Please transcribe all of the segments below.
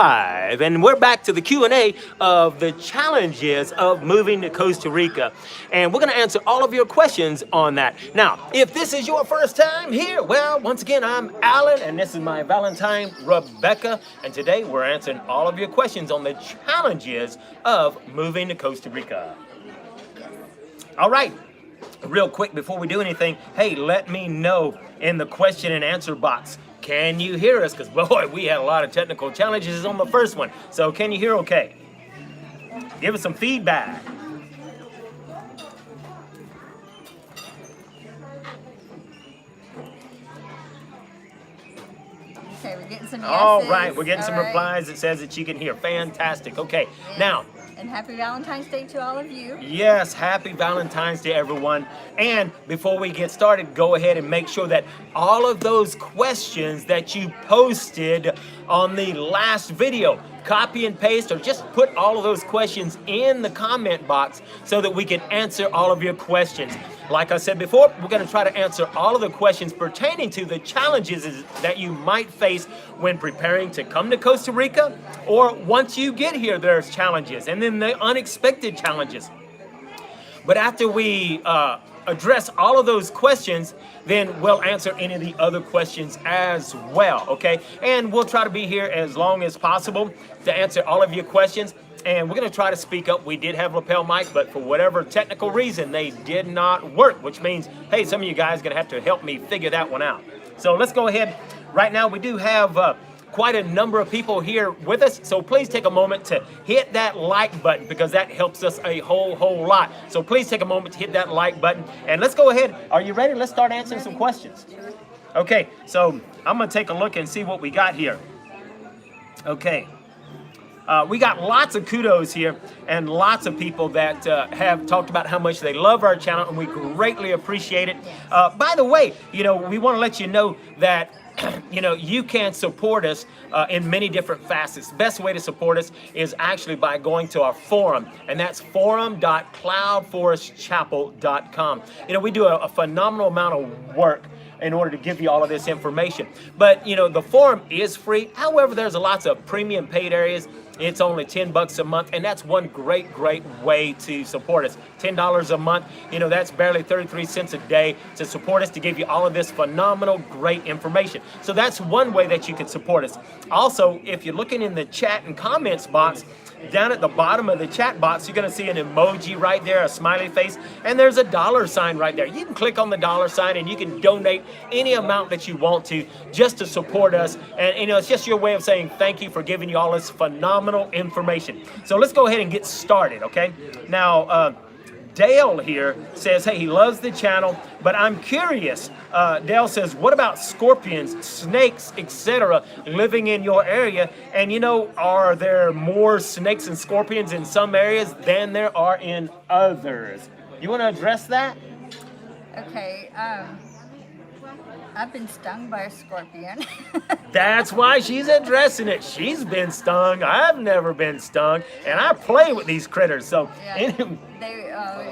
live, and we're back to the Q&A of the challenges of moving to Costa Rica. And we're going to answer all of your questions on that. Now, if this is your first time here, well, once again, I'm Alan, and this is my Valentine, Rebecca. And today we're answering all of your questions on the challenges of moving to Costa Rica. All right. Real quick before we do anything, hey, let me know in the question and answer box. Can you hear us? Because boy, we had a lot of technical challenges on the first one. So can you hear okay? Give us some feedback. Okay, we're getting some yeses. All right, we're getting some replies that says that you can hear. Fantastic. Okay, yes. Now. And happy Valentine's Day to all of you. Yes, happy Valentine's Day, everyone. And before we get started, go ahead and make sure that all of those questions that you posted on the last video, copy and paste, or just put all of those questions in the comment box so that we can answer all of your questions. Like I said before, we're going to try to answer all of the questions pertaining to the challenges that you might face when preparing to come to Costa Rica, or once you get here, there's challenges, and then the unexpected challenges. But after we address all of those questions, then we'll answer any of the other questions as well, okay? And we'll try to be here as long as possible to answer all of your questions. And we're going to try to speak up. We did have lapel mics, but for whatever technical reason, they did not work, which means, hey, some of you guys are going to have to help me figure that one out. So let's go ahead. Right now, we do have quite a number of people here with us, so please take a moment to hit that like button because that helps us a whole lot. So please take a moment to hit that like button, and let's go ahead. Are you ready? Let's start answering some questions. Okay, so I'm going to take a look and see what we got here. Okay. We got lots of kudos here and lots of people that have talked about how much they love our channel, and we greatly appreciate it. By the way, we want to let you know that you can support us in many different facets. Best way to support us is actually by going to our forum, and that's forum.cloudforestchapel.com. We do a phenomenal amount of work in order to give you all of this information. But, the forum is free. However, there's lots of premium paid areas. It's only $10 a month, and that's one great way to support us. $10 a month, that's barely 33 cents a day to support us, to give you all of this phenomenal, great information. So that's one way that you can support us. Also, if you're looking in the chat and comments box, down at the bottom of the chat box, you're going to see an emoji right there, a smiley face, and there's a $sign right there. You can click on the $sign and you can donate any amount that you want to just to support us. And it's just your way of saying thank you for giving you all this phenomenal information. So let's go ahead and get started, okay? Now, Dale here says, hey, he loves the channel, but I'm curious. Dale says, what about scorpions, snakes, etc. living in your area? And are there more snakes and scorpions in some areas than there are in others? You want to address that? Okay, I've been stung by a scorpion. That's why she's addressing it. She's been stung. I've never been stung, and I play with these critters. So, yeah, it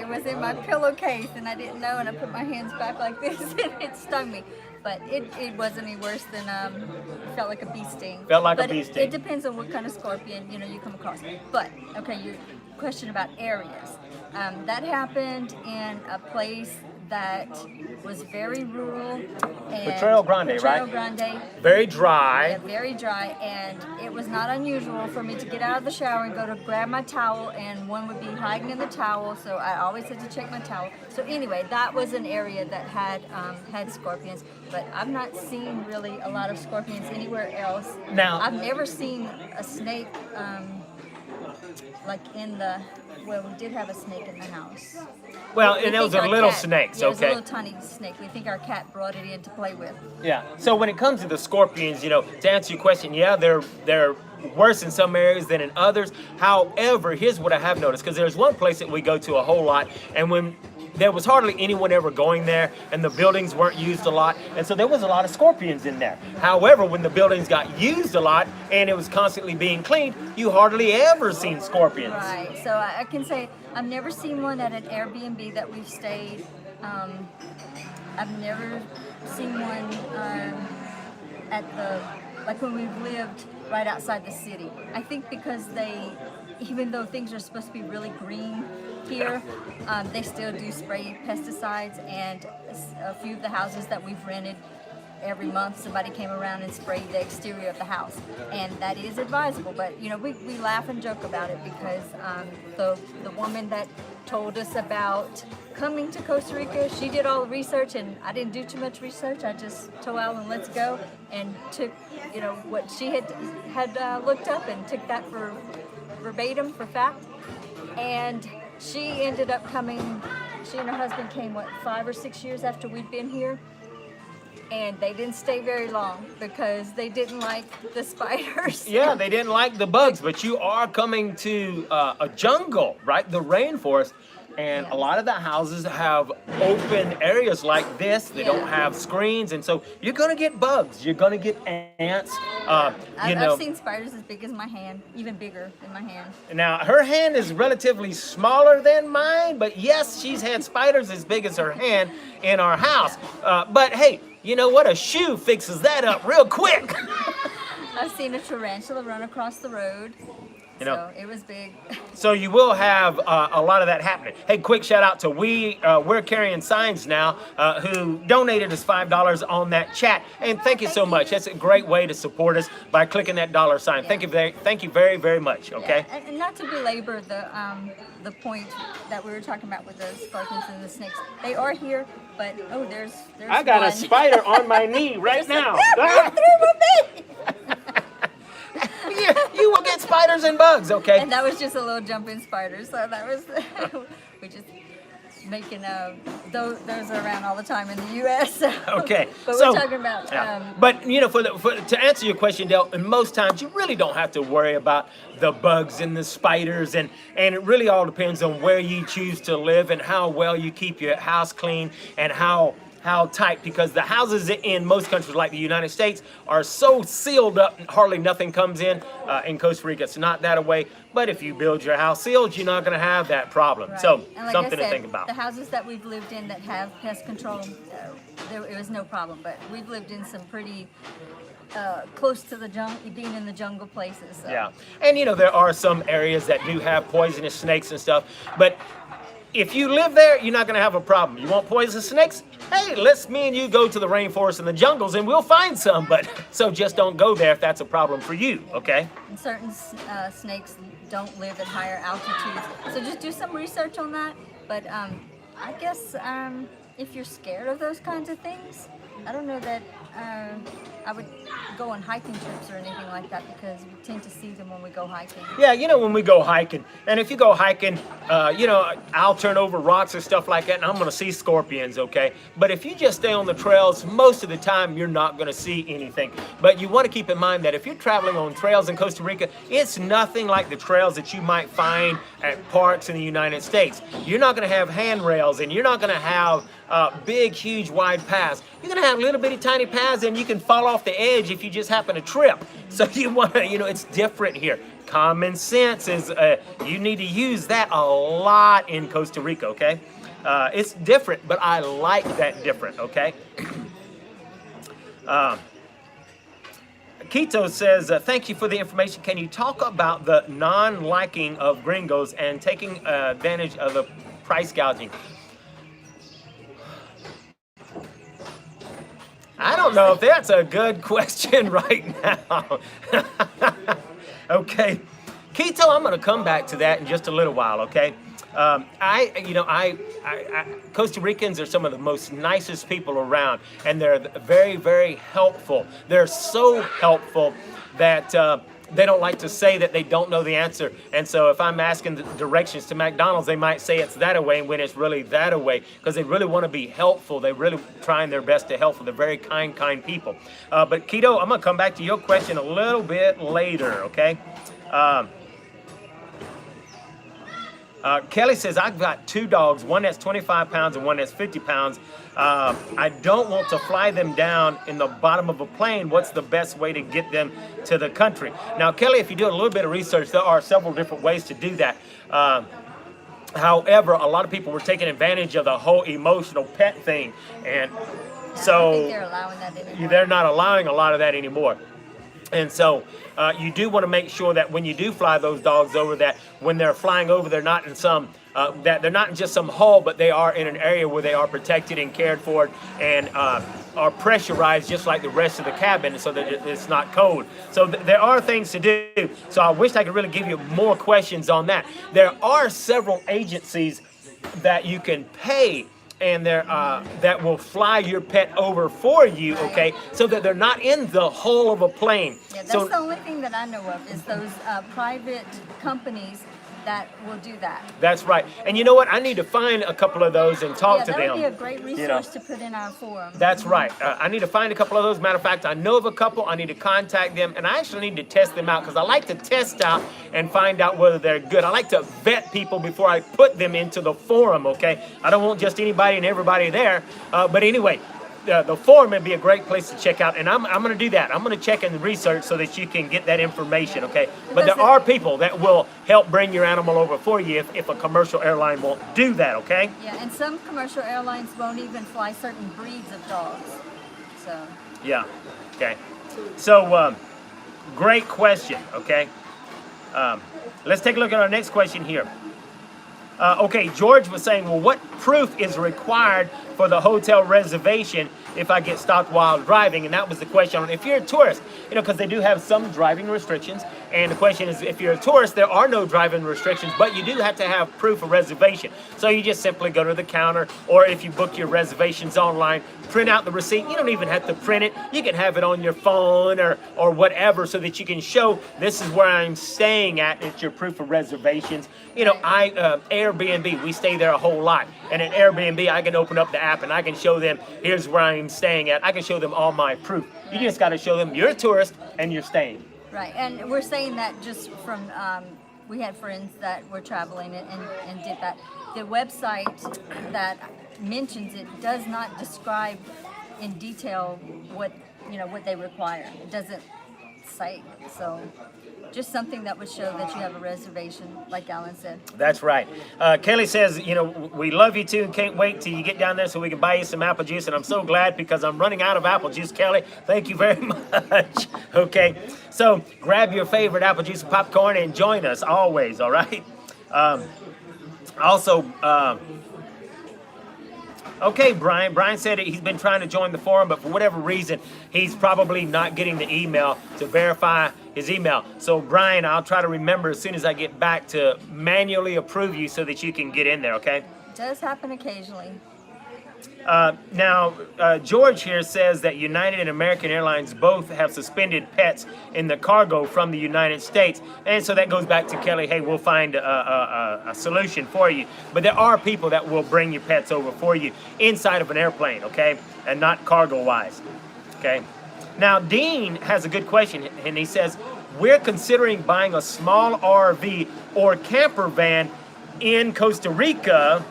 was in my pillowcase, and I didn't know, and I put my hands back like this, and it stung me. But it wasn't any worse than it felt like a bee sting. Felt like a bee sting. It depends on what kind of scorpion you come across. But okay, your question about areas. That happened in a place that was very rural. Potrero Grande, right? Potrero Grande. Very dry. Yeah, very dry, and it was not unusual for me to get out of the shower and go to grab my towel, and one would be hiding in the towel, so I always had to check my towel. So anyway, that was an area that had scorpions, but I've not seen really a lot of scorpions anywhere else. Now, I've never seen a snake like in the... Well, we did have a snake in the house. Well, and those are little snakes, yeah, okay? It was a little tiny snake. We think our cat brought it in to play with. Yeah. So when it comes to the scorpions, to answer your question, yeah, they're worse in some areas than in others. However, here's what I have noticed, because there's one place that we go to a whole lot, and when there was hardly anyone ever going there, and the buildings weren't used a lot, and so there was a lot of scorpions in there. However, when the buildings got used a lot and it was constantly being cleaned, you hardly ever seen scorpions. Right. So I can say I've never seen one at an Airbnb that we've stayed. I've never seen one at the, like when we've lived right outside the city. I think because even though things are supposed to be really green here, they still do spray pesticides, and a few of the houses that we've rented, every month somebody came around and sprayed the exterior of the house, and that is advisable. But you know, we laugh and joke about it because the woman that told us about coming to Costa Rica, she did all the research, and I didn't do too much research. I just told Alan, let's go, and took, you know, what she had looked up and took that for verbatim, for fact. And she ended up coming, she and her husband came, what, 5 or 6 years after we'd been here? And they didn't stay very long because they didn't like the spiders. Yeah, they didn't like the bugs, but you are coming to a jungle, right? The rainforest. And Yeah. a lot of the houses have open areas like this. They Yeah. don't have screens. And so you're going to get bugs. You're going to get ants. I've seen spiders as big as my hand, even bigger than my hand. Now, her hand is relatively smaller than mine, but yes, she's had spiders as big as her hand in our house. But hey, you know what? A shoe fixes that up real quick. I've seen a tarantula run across the road. You know. So it was big. So you will have a lot of that happening. Hey, quick shout out to We're Carrying Signs Now, who donated us $5 on that chat. And thank you so much. That's a great way to support us by clicking that dollar sign. Yeah. Thank you very, very much. Okay. Yeah, and not to belabor the point that we were talking about with the scorpions and the snakes. They are here, but oh, there's I got one. a spider on my knee right now. You will get spiders and bugs, okay? And that was just a little jumping spider. So that was we just making those are around all the time in the U.S. Okay, But so, we're talking about. But you know, to answer your question, Del, and most times you really don't have to worry about the bugs and the spiders, and it really all depends on where you choose to live and how well you keep your house clean and how tight, because the houses in most countries like the United States are so sealed up, hardly nothing comes in. In Costa Rica, it's not that way. But if you build your house sealed, you're not going to have that problem. Right. So And like something I said, to think about. The houses that we've lived in that have pest control, it was no problem. But we've lived in some pretty close to the jungle, being in the jungle places. So. Yeah, and you know, there are some areas that do have poisonous snakes and stuff, but if you live there, you're not going to have a problem. You want poisonous snakes? Hey, let's me and you go to the rainforest and the jungles and we'll find some, but so just don't go there if that's a problem for you, okay? And certain snakes don't live at higher altitudes, so just do some research on that. But I guess if you're scared of those kinds of things, I don't know that I would go on hiking trips or anything like that, because we tend to see them when we go hiking. Yeah, you know, when we go hiking, and if you go hiking, you know, I'll turn over rocks and stuff like that, and I'm going to see scorpions, okay? But if you just stay on the trails, most of the time you're not going to see anything. But you want to keep in mind that if you're traveling on trails in Costa Rica, it's nothing like the trails that you might find at parks in the United States. You're not going to have handrails, and you're not going to have big, huge, wide paths. You're going to have little bitty tiny paths, and you can fall off the edge if you just happen to trip. So you want to, you know, it's different here. Common sense is, you need to use that a lot in Costa Rica, okay? It's different, but I like that different, okay? Quito says, thank you for the information. Can you talk about the non-liking of Gringos and taking advantage of the price gouging? I don't know if that's a good question right now. Okay, Quito, I'm going to come back to that in just a little while, okay? Costa Ricans are some of the most nicest people around, and they're very, very helpful. They're so helpful that they don't like to say that they don't know the answer. And so if I'm asking the directions to McDonald's, they might say it's that way when it's really that way, because they really want to be helpful. They're really trying their best to help. They're very kind people. But Quito, I'm going to come back to your question a little bit later, okay? Kelly says, I've got 2 dogs, one that's 25 pounds and one that's 50 pounds. I don't want to fly them down in the bottom of a plane. What's the best way to get them to the country? Now, Kelly, if you do a little bit of research, there are several different ways to do that. However, a lot of people were taking advantage of the whole emotional pet thing. And I don't so think they're allowing that anymore. they're not allowing a lot of that anymore. And so you do want to make sure that when you do fly those dogs over, that when they're flying over, they're not in some that they're not in just some hall, but they are in an area where they are protected and cared for, and are pressurized just like the rest of the cabin, so that it's not cold. So there are things to do. So I wish I could really give you more questions on that. There are several agencies that you can pay, and that will fly your pet over for you, okay, so that they're not in the hull of a plane. Yeah, that's so the only thing that I know of is those private companies that will do that. that's right. And you know what? I need to find a couple of those and talk to them. That would be a great resource to put in our forum. That's right. I need to find a couple of those. Matter of fact, I know of a couple. I need to contact them, and I actually need to test them out, because I like to test out and find out whether they're good. I like to vet people before I put them into the forum, okay? I don't want just anybody and everybody there. But anyway, the forum would be a great place to check out, and I'm going to do that. I'm going to check and research so that you can get that information, okay? But there are people that will help bring your animal over for you if a commercial airline won't do that, okay? Yeah, and some commercial airlines won't even fly certain breeds of dogs. So. Yeah, okay. So, great question, okay? Let's take a look at our next question here. Okay, George was saying, well, what proof is required for the hotel reservation if I get stopped while driving? And that was the question. If you're a tourist, because they do have some driving restrictions, and the question is, if you're a tourist, there are no driving restrictions, but you do have to have proof of reservation. So you just simply go to the counter, or if you book your reservations online, print out the receipt. You don't even have to print it. You can have it on your phone or whatever, so that you can show this is where I'm staying at. It's your proof of reservations. Airbnb, we stay there a whole lot. And at Airbnb, I can open up the app and I can show them, here's where I'm staying at. I can show them all my proof. You just got to show them you're a tourist and you're staying. Right, and we're saying that just from, we had friends that were traveling and did that. The website that mentions it does not describe in detail what they require. It doesn't say, so just something that would show that you have a reservation, like Alan said. That's right. Kelly says, we love you too and can't wait till you get down there so we can buy you some apple juice. And I'm so glad, because I'm running out of apple juice, Kelly. Thank you very much. Okay, so grab your favorite apple juice and popcorn and join us always, all right? Okay, Brian. Brian said he's been trying to join the forum, but for whatever reason, he's probably not getting the email to verify his email. So, Brian, I'll try to remember as soon as I get back to manually approve you so that you can get in there, okay? It does happen occasionally. Now, George here says that United and American Airlines both have suspended pets in the cargo from the United States. And so that goes back to Kelly, hey, we'll find a solution for you. But there are people that will bring your pets over for you inside of an airplane, okay? And not cargo-wise, okay? Now, Dean has a good question, and he says, we're considering buying a small RV or camper van in Costa Rica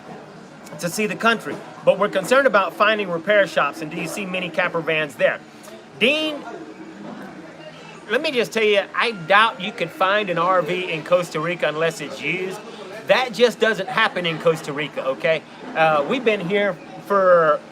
to see the country, but we're concerned about finding repair shops, and do you see many camper vans there? Dean, let me just tell you, I doubt you could find an RV in Costa Rica unless it's used. That just doesn't happen in Costa Rica, okay? We've been here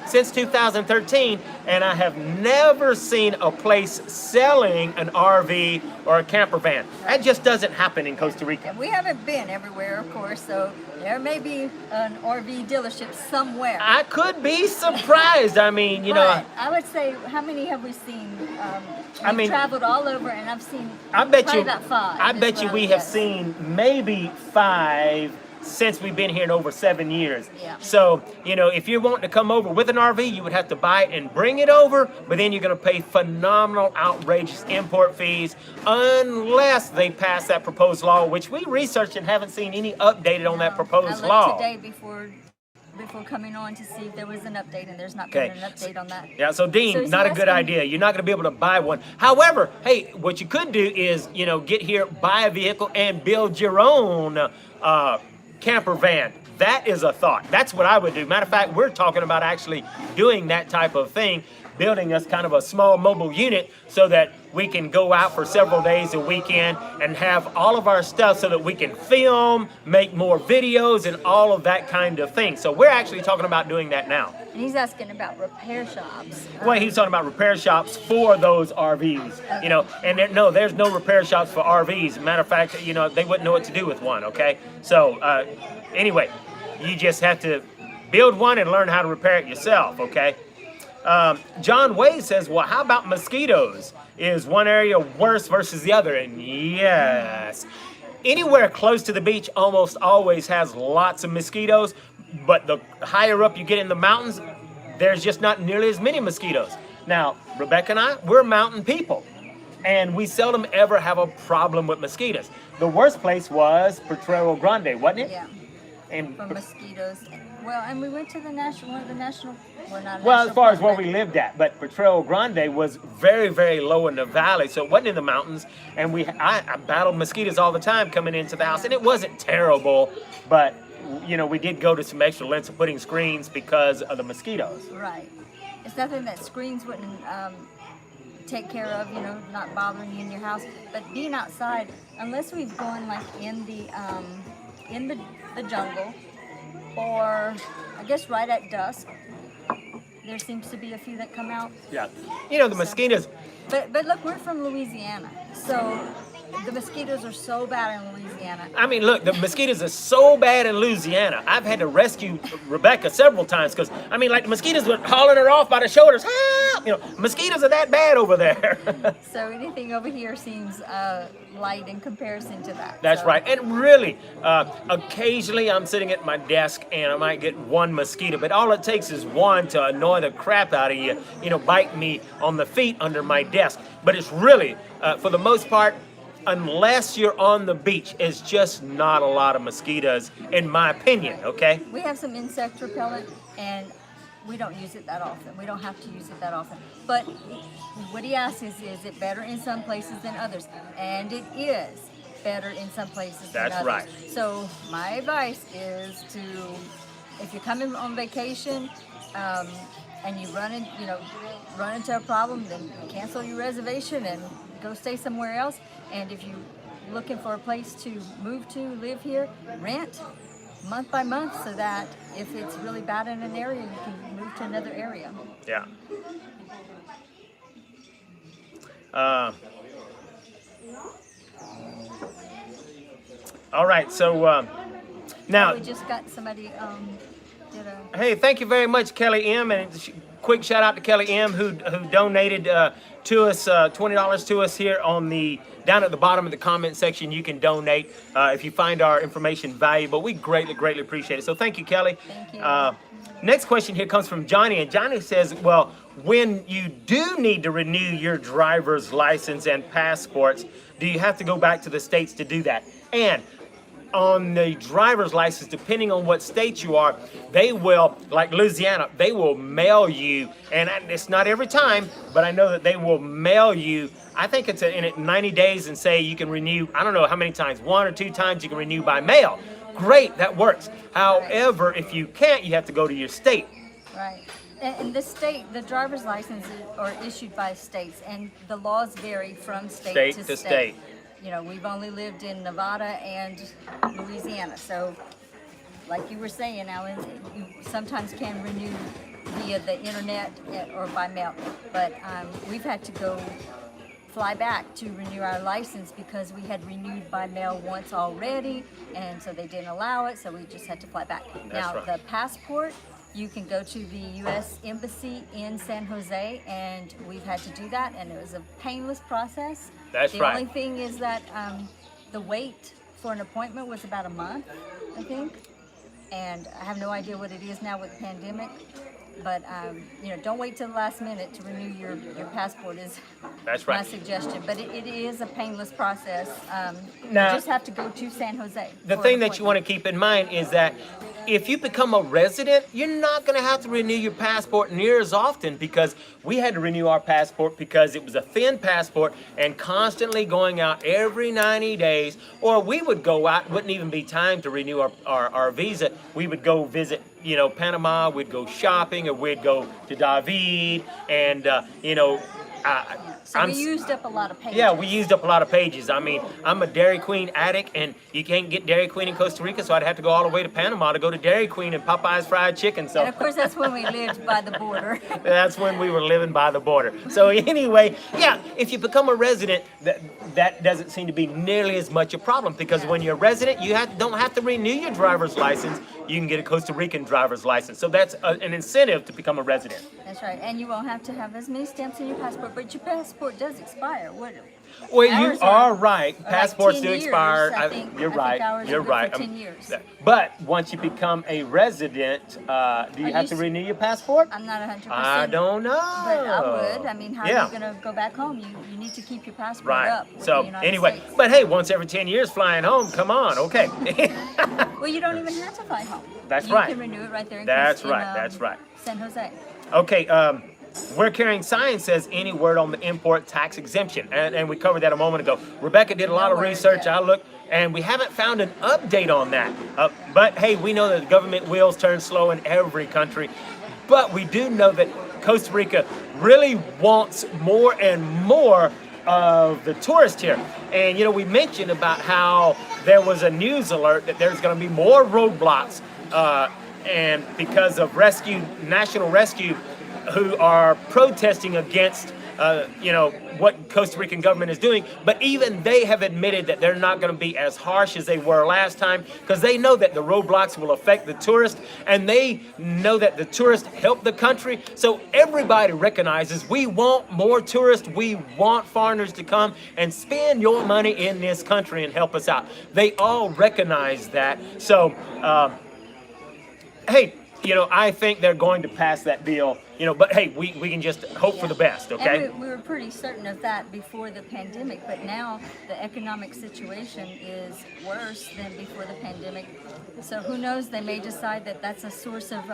since 2013, and I have never seen a place selling an RV or a camper van. That just doesn't happen in Costa Rica. We haven't been everywhere, of course, so there may be an RV dealership somewhere. I could be surprised. I mean, I would say, how many have we seen? We've traveled all over, and I've seen probably about 5. I bet you we have seen maybe 5 since we've been here in over 7 years. Yeah. So, if you're wanting to come over with an RV, you would have to buy it and bring it over, but then you're going to pay phenomenal, outrageous import fees unless they pass that proposed law, which we researched and haven't seen any updated on that proposed law. I looked today before coming on to see if there was an update, and there's not been an update on that. Yeah, so Dean, not a good idea. You're not going to be able to buy one. However, hey, what you could do is, get here, buy a vehicle, and build your own camper van. That is a thought. That's what I would do. Matter of fact, we're talking about actually doing that type of thing. building us kind of a small mobile unit so that we can go out for several days a weekend and have all of our stuff so that we can film, make more videos, and all of that kind of thing. So we're actually talking about doing that now. And he's asking about repair shops. Well, he's talking about repair shops for those RVs, you know, and there's no repair shops for RVs. Matter of fact, you know, they wouldn't know what to do with one, okay? So anyway, you just have to build one and learn how to repair it yourself, okay? John Wade says, well, how about mosquitoes? Is one area worse versus the other? And yes, anywhere close to the beach almost always has lots of mosquitoes, but the higher up you get in the mountains, there's just not nearly as many mosquitoes. Now, Rebecca and I, we're mountain people, and we seldom ever have a problem with mosquitoes. The worst place was Potrero Grande, wasn't it? Yeah. And for mosquitoes. Well, and we went to the national, one of the national, well, not well, national as far as park, where we lived at, but Potrero Grande was very, very low in the valley, so it wasn't in the mountains, and I battled mosquitoes all the time coming into the house, and it wasn't terrible, but, you know, we did go to some extra lengths of putting screens because of the mosquitoes. Right. It's nothing that screens wouldn't take care of, you know, not bothering you in your house, but being outside, unless we've gone like in the jungle, or I guess right at dusk, there seems to be a few that come out. Yeah. You know, the mosquitoes. But look, we're from Louisiana, so the mosquitoes are so bad in Louisiana. I mean, look, the mosquitoes are so bad in Louisiana. I've had to rescue Rebecca several times because, I mean, like the mosquitoes were hauling her off by the shoulders. Help! You know, mosquitoes are that bad over there. So anything over here seems light in comparison to that. That's so. right. And really, occasionally I'm sitting at my desk and I might get one mosquito, but all it takes is one to annoy the crap out of you, you know, bite me on the feet under my desk. But it's really, for the most part, unless you're on the beach, it's just not a lot of mosquitoes, in my opinion, okay? We have some insect repellent, and we don't use it that often. We don't have to use it that often. But what he asks is it better in some places than others? And it is better in some places than others. That's right. So my advice is to, if you're coming on vacation, and you run into a problem, then cancel your reservation and go stay somewhere else. And if you're looking for a place to move to, live here, rent month by month so that if it's really bad in an area, you can move to another area. Yeah. All right, so now... We just got somebody did a... Hey, thank you very much, Kelly M. And quick shout out to Kelly M. who donated to us $20 to us here on the down at the bottom of the comment section. You can donate if you find our information valuable. We greatly appreciate it. So thank you, Kelly. Thank you. Next question here comes from Johnny, and Johnny says, well, when you do need to renew your driver's license and passports, do you have to go back to the States to do that? And on the driver's license, depending on what state you are, they will, like Louisiana, they will mail you, and it's not every time, but I know that they will mail you, I think it's in 90 days, and say you can renew, I don't know how many times, 1 or 2 times you can renew by mail. Great, that works. However, if you can't, you have to go to your state. Right. And the state, the driver's licenses are issued by states, and the laws vary from state to state. You know, we've only lived in Nevada and Louisiana, so like you were saying, Alan, you sometimes can renew via the internet or by mail, but we've had to go fly back to renew our license because we had renewed by mail once already, and so they didn't allow it, so we just had to fly back. Now, the passport, you can go to the U.S. Embassy in San Jose, and we've had to do that, and it was a painless process. The only thing is that the wait for an appointment was about a month, I think, and I have no idea what it is now with the pandemic. But you know, don't wait till the last minute to renew your passport is my suggestion. But it is a painless process. Now, you just have to go to San Jose. The thing that you want to keep in mind is that if you become a resident, you're not going to have to renew your passport near as often, because we had to renew our passport because it was a thin passport and constantly going out every 90 days. Or we would go out, wouldn't even be time to renew our visa. We would go visit you know, Panama, we'd go shopping, or we'd go to David, and you know, So we used up a lot of pages. yeah, we used up a lot of pages. I mean, I'm a Dairy Queen addict, and you can't get Dairy Queen in Costa Rica, so I'd have to go all the way to Panama to go to Dairy Queen and Popeye's fried chicken. So And of course, that's when we lived by the border. that's when we were living by the border. So anyway, yeah, if you become a resident, that doesn't seem to be nearly as much a problem, because when you're a resident, you don't have to renew your driver's license. You can get a Costa Rican driver's license. So that's an incentive to become a resident. That's right, and you won't have to have as many stamps in your passport, but your passport does expire. Well, you Ours are right. like Passports 10 do years, expire. I think. You're I right. think ours You're are good right. for 10 years. But once you become a resident, do you have to renew your passport? I'm not 100%. I don't know. But I would. I mean, how Yeah. are you going to go back home? You need to keep your passport Right. up. with the So United anyway, States. but hey, once every 10 years flying home, come on, okay. Well, you don't even have to fly home. That's you right. You can renew it right there in That's right. That's right. San Jose. Okay, We're Carrying Signs says any word on the import tax exemption, and we covered that a moment ago. Rebecca did a lot of research. I looked, and we haven't found an update on that. But hey, we know that the government wheels turn slow in every country, but we do know that Costa Rica really wants more and more of the tourists here. And you know, we mentioned about how there was a news alert that there's going to be more roadblocks, and because of National Rescue, who are protesting against, you know, what Costa Rican government is doing. But even they have admitted that they're not going to be as harsh as they were last time, because they know that the roadblocks will affect the tourists, and they know that the tourists help the country. So everybody recognizes we want more tourists. We want foreigners to come and spend your money in this country and help us out. They all recognize that. So, hey, you know, I think they're going to pass that bill, you know, but hey, we can just hope for the best, okay? And we were pretty certain of that before the pandemic, but now the economic situation is worse than before the pandemic. So who knows, they may decide that that's a source of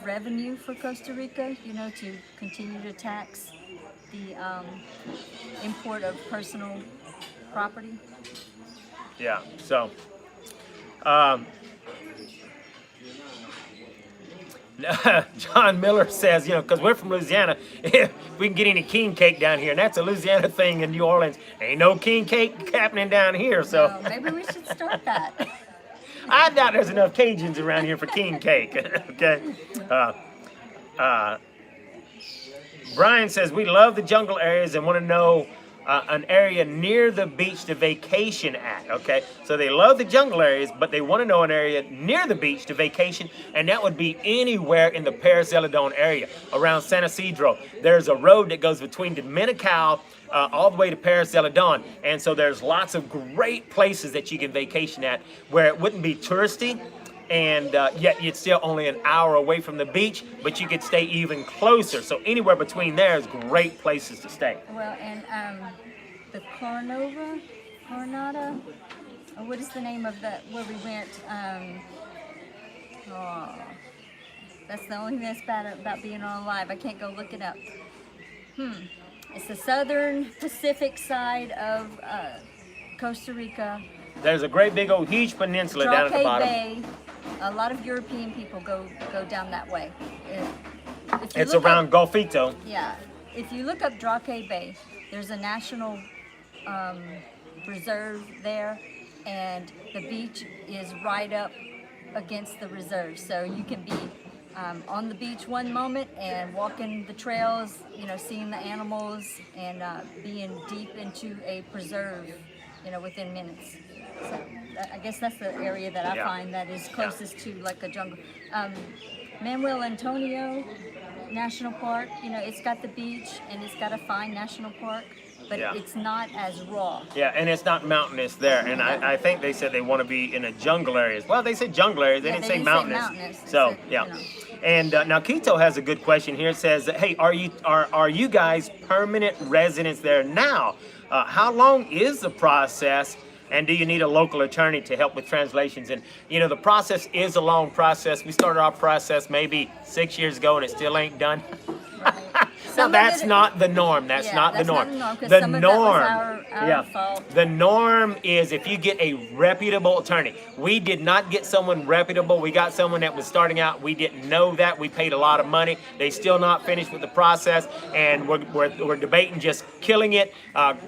revenue for Costa Rica, you know, to continue to tax the import of personal property. Yeah, so, John Miller says, you know, because we're from Louisiana, if we can get any king cake down here, and that's a Louisiana thing in New Orleans. Ain't no king cake happening down here, so. So maybe we should start that. I doubt there's enough Cajuns around here for king cake, okay? Brian says, we love the jungle areas and want to know an area near the beach to vacation at, okay? So they love the jungle areas, but they want to know an area near the beach to vacation, and that would be anywhere in the Paris Celadon area, around San Isidro. There's a road that goes between Dominical all the way to Paris Celadon, and so there's lots of great places that you can vacation at where it wouldn't be touristy, and yet you're still only an hour away from the beach, but you could stay even closer. So anywhere between there is great places to stay. Well, and the Coronada, what is the name of that, where we went? That's the only thing that's bad about being on live. I can't go look it up. It's the southern Pacific side of Costa Rica. There's a great big old huge peninsula down at the bottom. Bay. A lot of European people go down that way. It's around Golfito. Yeah. If you look up Drake Bay, there's a national reserve there, and the beach is right up against the reserve. So you can be on the beach one moment and walking the trails, you know, seeing the animals, and being deep into a preserve, you know, within minutes. So I guess that's the area that I find that is closest to like a jungle. Manuel Antonio National Park, you know, it's got the beach and it's got a fine national park, but it's not as raw. Yeah, and it's not mountainous there. And I think they said they want to be in a jungle areas. Well, they said jungle areas. They didn't say mountainous. So, yeah. You know. And now Quito has a good question here. It says, hey, are you guys permanent residents there now? How long is the process? And do you need a local attorney to help with translations? And, you know, the process is a long process. We started our process maybe 6 years ago and it still ain't done. Right. Some of that's it- not the norm. That's Yeah, not the that's norm. not the norm, 'cause The some of that was norm, our fault. the norm is if you get a reputable attorney. We did not get someone reputable. We got someone that was starting out. We didn't know that. We paid a lot of money. They still not finished with the process, and we're debating just killing it,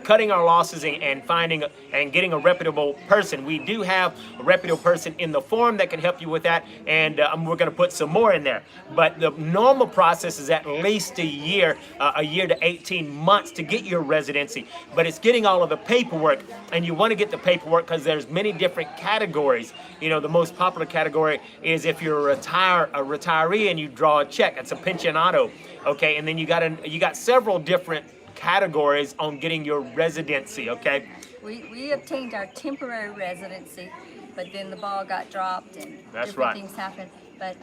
cutting our losses, and finding and getting a reputable person. We do have a reputable person in the forum that can help you with that, and we're going to put some more in there. But the normal process is at least a year to 18 months to get your residency. But it's getting all of the paperwork, and you want to get the paperwork because there's many different categories. You know, the most popular category is if you're a retiree and you draw a check. It's a pensionado, okay? And then you got several different categories on getting your residency, okay? We obtained our temporary residency, but then the ball got dropped and That's different right. things happened. But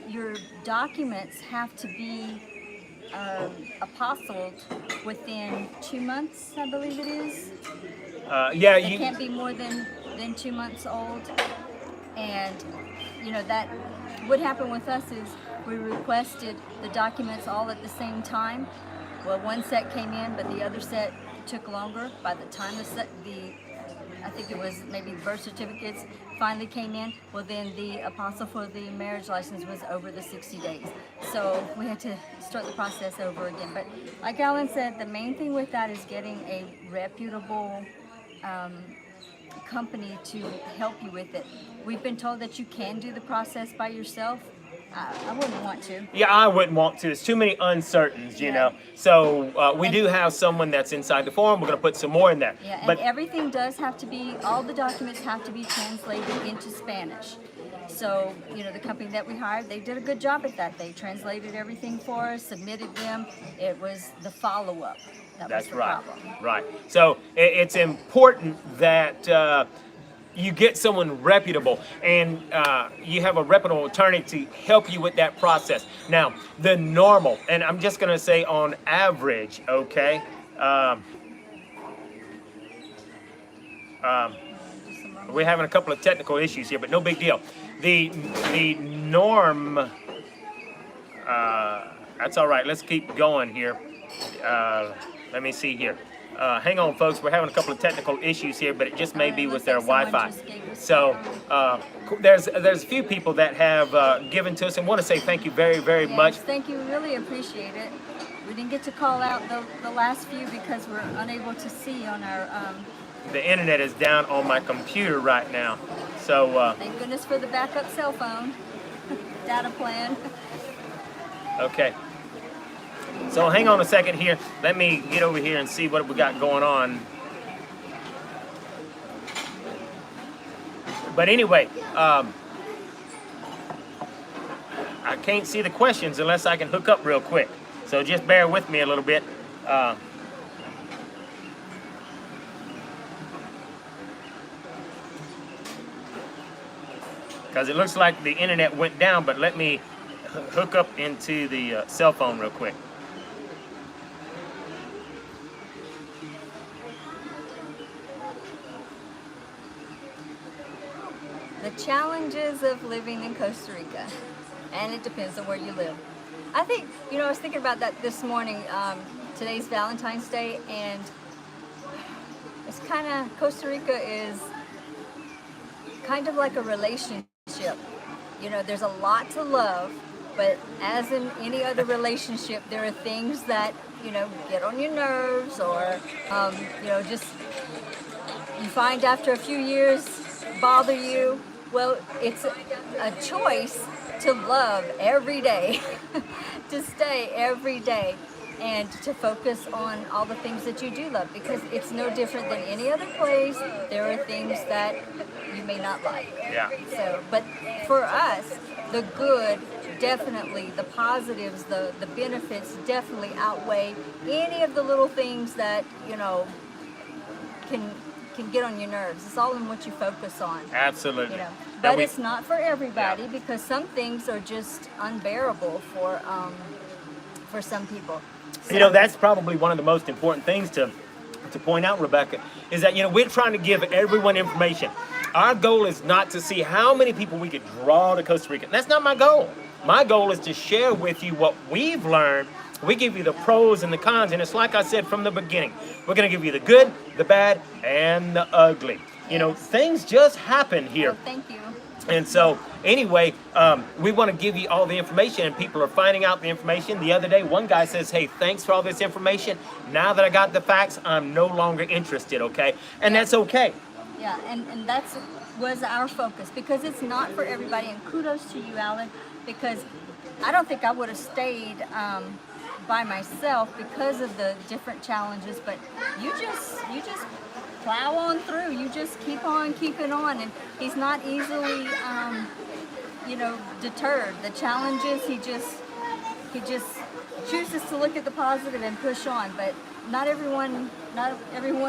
your documents have to be apostilled within 2 months, I believe it is. Yeah, They can't be more than 2 months old. And you know that what happened with us is we requested the documents all at the same time. Well, one set came in, but the other set took longer. By the time I think it was maybe birth certificates finally came in, well then the apostle for the marriage license was over the 60 days. So we had to start the process over again. But like Alan said, the main thing with that is getting a reputable company to help you with it. We've been told that you can do the process by yourself. I wouldn't want to. Yeah, I wouldn't want to. It's too many uncertainties, you know. So we do have someone that's inside the forum. We're going to put some more in there. Yeah, and but everything does have to be, all the documents have to be translated into Spanish. So, you know, the company that we hired, they did a good job at that. They translated everything for us, submitted them. It was the follow-up that was the problem. Right. So it's important that you get someone reputable, and you have a reputable attorney to help you with that process. Now, the normal, and I'm just going to say on average, okay? We're having a couple of technical issues here, but no big deal. The norm, that's all right. Let's keep going here. Let me see here. Hang on, folks. We're having a couple of technical issues here, but it just may be with their Wi-Fi. So there's a few people that have given to us, and want to say thank you very, very much. Thank you. Really appreciate it. We didn't get to call out the last few because we're unable to see on our. The internet is down on my computer right now, so. Thank goodness for the backup cell phone data plan. Okay. So hang on a second here. Let me get over here and see what we got going on. But anyway, I can't see the questions unless I can hook up real quick. So just bear with me a little bit. Because it looks like the internet went down, but let me hook up into the cell phone real quick. The challenges of living in Costa Rica, and it depends on where you live. I think, you know, I was thinking about that this morning. Today's Valentine's Day, and it's kind of, Costa Rica is kind of like a relationship. You know, there's a lot to love, but as in any other relationship, there are things that, you know, get on your nerves, or, you know, just you find after a few years bother you. Well, it's a choice to love every day, to stay every day, and to focus on all the things that you do love, because it's no different than any other place. There are things that you may not like. Yeah. So, but for us, the good, definitely, the positives, the benefits definitely outweigh any of the little things that, you know, can get on your nerves. It's all in what you focus on. Absolutely. You know, but it's not for everybody, because some things are just unbearable for some people. So, you know, that's probably one of the most important things to point out, Rebecca, is that, you know, we're trying to give everyone information. Our goal is not to see how many people we could draw to Costa Rica. That's not my goal. My goal is to share with you what we've learned We give you the pros and the cons, and it's like I said from the beginning. We're going to give you the good, the bad, and the ugly. You know, things just happen here. Oh, thank you. And so, anyway, we want to give you all the information, and people are finding out the information. The other day, one guy says, hey, thanks for all this information. Now that I got the facts, I'm no longer interested, okay? And that's okay. Yeah, and that's was our focus, because it's not for everybody. And kudos to you, Alan, because I don't think I would have stayed by myself because of the different challenges, but you just plow on through. You just keep on keeping on, and he's not easily, you know, deterred. The challenges, he just chooses to look at the positive and push on. But not everyone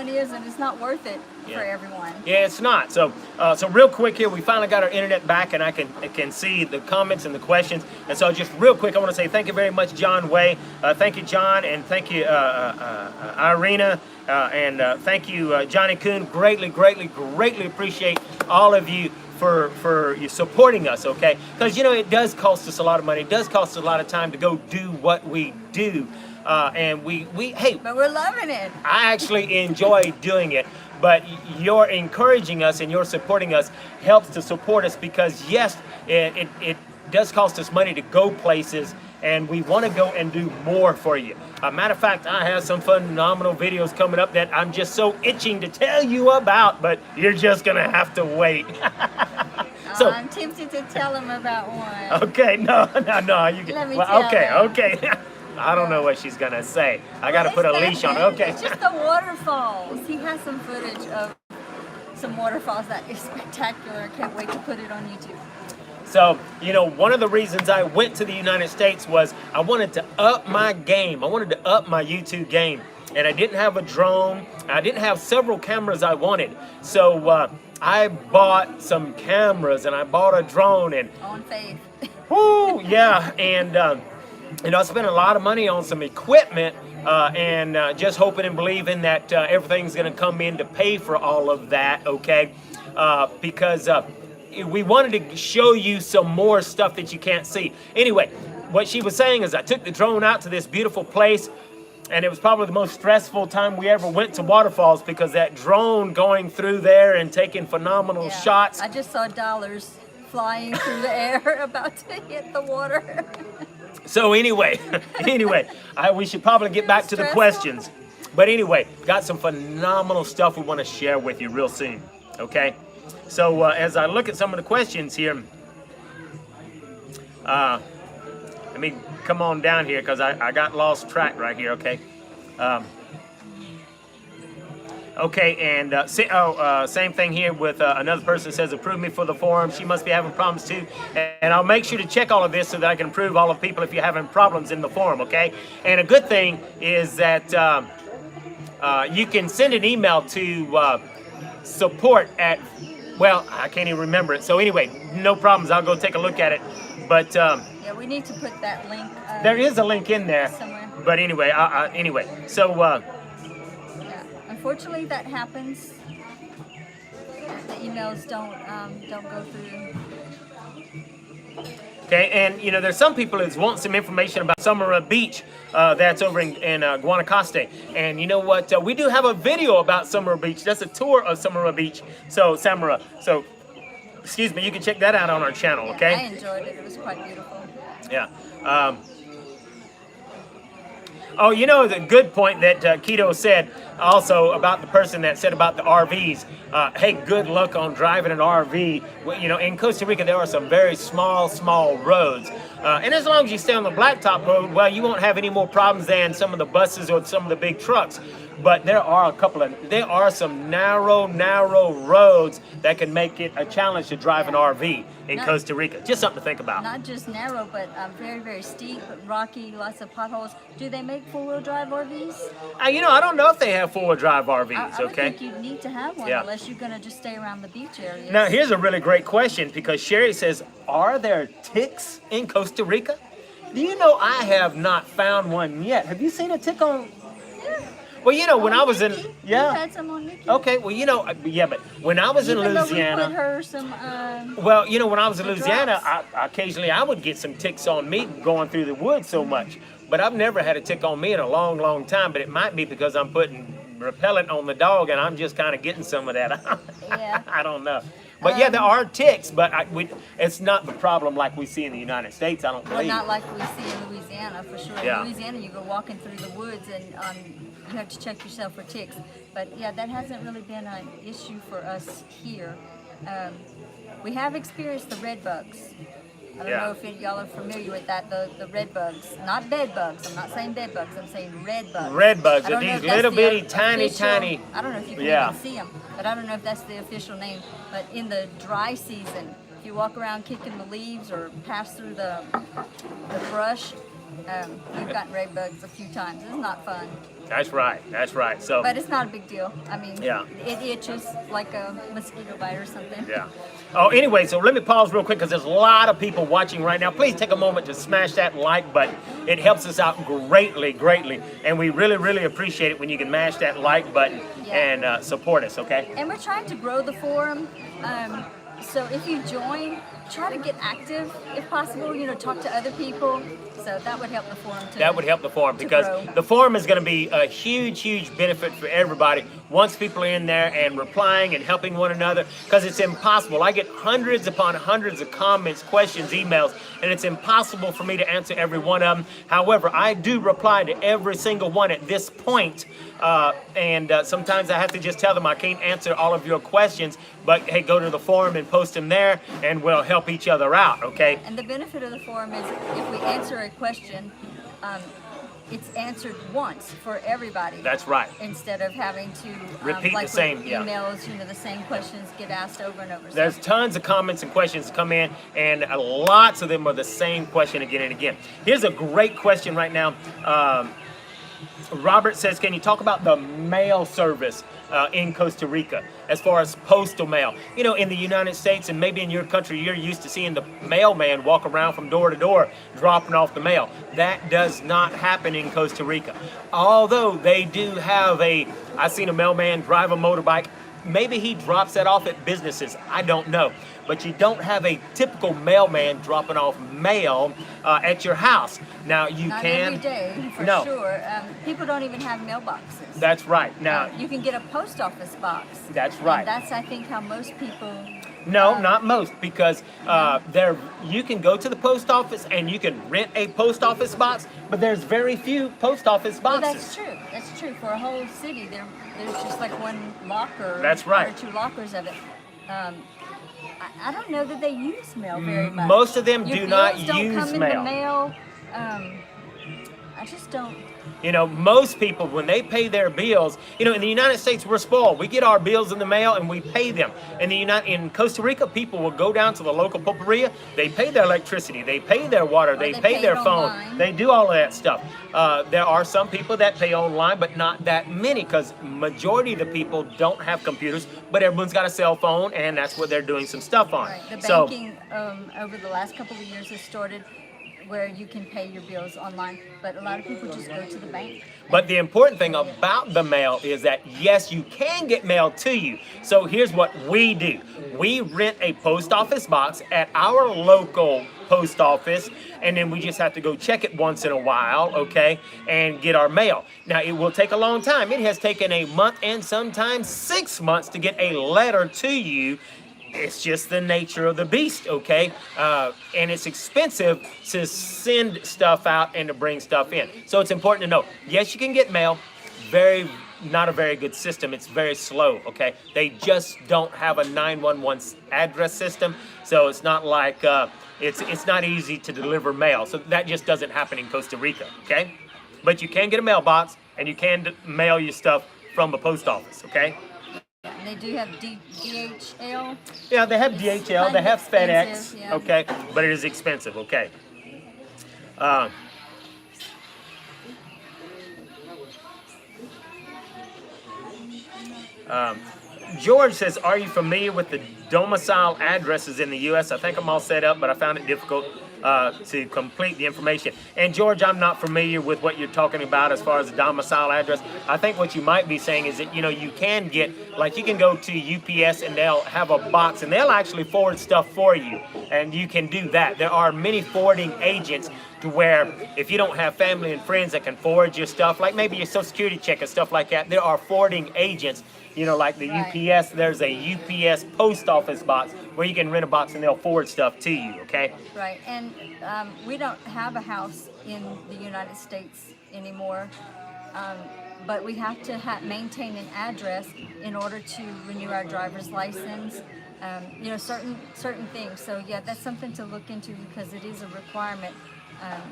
is, and it's not worth it for everyone. Yeah, it's not. So, so real quick here, we finally got our internet back, and I can see the comments and the questions. And so, just real quick, I want to say thank you very much, John Way. Thank you, John, and thank you, Irina, and thank you, Johnny Coon. Greatly appreciate all of you for you supporting us. Okay, because you know it does cost us a lot of money. It does cost us a lot of time to go do what we do. And we hey, but we're loving it. I actually enjoy doing it, but your encouraging us and your supporting us helps to support us, because yes, it does cost us money to go places, and we want to go and do more for you. Matter of fact, I have some phenomenal videos coming up that I'm just so itching to tell you about, but you're just gonna have to wait. So I'm tempted to tell him about one. Okay, no, you can. Let me tell him. Okay. I don't know what she's gonna say. I gotta put a leash on. Okay. It's just the waterfalls. He has some footage of some waterfalls that is spectacular. I can't wait to put it on YouTube. So, you know, one of the reasons I went to the United States was I wanted to up my game. I wanted to up my YouTube game. And I didn't have a drone. I didn't have several cameras I wanted. So I bought some cameras, and I bought a drone, and On faith. whoo, yeah, and you know, I spent a lot of money on some equipment, and just hoping and believing that everything's going to come in to pay for all of that, okay? Because we wanted to show you some more stuff that you can't see. Anyway, what she was saying is I took the drone out to this beautiful place, and it was probably the most stressful time we ever went to waterfalls, because that drone going through there and taking phenomenal shots. I just saw dollars flying through the air about to hit the water. So anyway, we should probably get back to the questions. But anyway, got some phenomenal stuff we want to share with you real soon, okay? So as I look at some of the questions here, let me come on down here, because I got lost track right here, okay? Okay, and same thing here with another person says, approve me for the forum. She must be having problems too. And I'll make sure to check all of this so that I can approve all of people if you're having problems in the forum, okay? And a good thing is that you can send an email to support at, well, I can't even remember it. So anyway, no problems. I'll go take a look at it. But yeah, we need to put that link. There is a link in there. Somewhere. But anyway, so... Unfortunately, that happens. The emails don't go through. Okay, and you know, there's some people that want some information about Summer Beach that's over in Guanacaste. And you know what? We do have a video about Summer Beach. That's a tour of Summer Beach. So, Samara, excuse me, you can check that out on our channel, okay? I enjoyed it. It was quite beautiful. Yeah. Oh, you know, the good point that Keto said also about the person that said about the RVs. Hey, good luck on driving an RV. Well, you know, in Costa Rica, there are some very small roads. And as long as you stay on the blacktop road, well, you won't have any more problems than some of the buses or some of the big trucks. But there are some narrow roads that can make it a challenge to drive an RV in Costa Rica. Just something to think about. Not just narrow, but very steep, rocky, lots of potholes. Do they make four-wheel drive RVs? You know, I don't know if they have four-wheel drive RVs, I would okay? think you'd need to have one, unless you're going to just stay around the beach area. Now, here's a really great question, because Sherry says, are there ticks in Costa Rica? Do you know I have not found one yet? Have you seen a tick on... Well, you know, when I was in... Yeah. You had some on Nikki. Okay, well, you know, yeah, but when I was in Louisiana... Though we put her some, well, you know, when I was in Louisiana, drops. occasionally I would get some ticks on me going through the woods so much. but I've never had a tick on me in a long, long time. But it might be because I'm putting repellent on the dog, and I'm just kind of getting some of that. Yeah. I don't know. But yeah, there are ticks, but it's not the problem like we see in the United States, I don't Well, believe. not like we see in Louisiana, for sure. Yeah. In Louisiana, you go walking through the woods and you have to check yourself for ticks. But yeah, that hasn't really been an issue for us here. We have experienced the red bugs. I don't know if y'all are familiar with that, the red bugs. Not bed bugs. I'm not saying bed bugs. I'm saying red bugs. Red bugs I are don't know these if that's little the bitty, tiny, official- tiny. I don't know if you can Yeah. even see them, but I don't know if that's the official name. But in the dry season, if you walk around kicking the leaves or pass through the brush, we've gotten red bugs a few times. It's not fun. That's right. That's right. So. But it's not a big deal. I mean, Yeah. it itches like a mosquito bite or something. Yeah. Oh, anyway, so let me pause real quick because there's a lot of people watching right now. Please take a moment to smash that like button. It helps us out greatly, greatly. And we really, really appreciate it when you can mash that like button and support us, okay? And we're trying to grow the forum. So if you join, try to get active if possible, you know, talk to other people. So that would help the forum too. That would help the forum because grow. the forum is going to be a huge, huge benefit for everybody once people are in there and replying and helping one another, because it's impossible. I get hundreds upon hundreds of comments, questions, emails, and it's impossible for me to answer every one of them. However, I do reply to every single one at this point, and sometimes I have to just tell them I can't answer all of your questions, but hey, go to the forum and post them there, and we'll help each other out, okay? And the benefit of the forum is if we answer a question, it's answered once for everybody. That's right. Instead of having to Repeat like the same, with yeah. emails, you know, the same questions get asked over and over. So There's tons of comments and questions come in, and lots of them are the same question again and again. Here's a great question right now. Robert says, can you talk about the mail service in Costa Rica as far as postal mail? You know, in the United States and maybe in your country, you're used to seeing the mailman walk around from door to door dropping off the mail. That does not happen in Costa Rica. Although they do have I've seen a mailman drive a motorbike. Maybe he drops that off at businesses. I don't know. But you don't have a typical mailman dropping off mail at your house. Now you not can. every day, for No. sure. People don't even have mailboxes. That's right. Now You can get a post office box. that's right. And that's, I think, how most people. No, not most, because you can go to the post office and you can rent a post office box, but there's very few post office Well, boxes. that's true. That's true. For a whole city, there's just like one locker. That's right. One or two lockers of it. I don't know that they use mail very much. Most of them Your do not bills don't use come in mail. the mail. I just don't. You know, most people, when they pay their bills, you know, in the United States, we're spoiled. We get our bills in the mail and we pay them. In Costa Rica, people will go down to the local pulperia. They pay their electricity. They pay their water. They they pay pay their it phone. online. They do all of that stuff. There are some people that pay online, but not that many, because majority of the people don't have computers, but everyone's got a cell phone, and that's what they're doing some stuff on. Right. The So, banking over the last couple of years has started where you can pay your bills online, but a lot of people just go to the bank. but the important thing about the mail is that, yes, you can get mail to you. So here's what we do. We rent a post office box at our local post office, and then we just have to go check it once in a while, okay, and get our mail. Now, it will take a long time. It has taken a month and sometimes 6 months to get a letter to you. It's just the nature of the beast, okay? And it's expensive to send stuff out and to bring stuff in. So it's important to know, yes, you can get mail. Not a very good system. It's very slow, okay? They just don't have a 911 address system. So it's not like, it's not easy to deliver mail. So that just doesn't happen in Costa Rica, okay? But you can get a mailbox and you can mail your stuff from a post office, okay? And they do have DHL. Yeah, they have It's DHL, kind they of have FedEx, expensive, yeah. okay, but it is expensive, okay. George says, are you familiar with the domicile addresses in the U.S.? I think I'm all set up, but I found it difficult to complete the information. And George, I'm not familiar with what you're talking about as far as the domicile address. I think what you might be saying is that, you know, you can get, like, you can go to UPS and they'll have a box and they'll actually forward stuff for you, and you can do that. There are many forwarding agents to where if you don't have family and friends that can forward your stuff, like maybe your Social Security check and stuff like that, there are forwarding agents, you know, like the UPS. There's a UPS post office box where you can rent a box and they'll forward stuff to you, okay? Right, and we don't have a house in the United States anymore, but we have to maintain an address in order to renew our driver's license, you know, certain things. So yeah, that's something to look into because it is a requirement.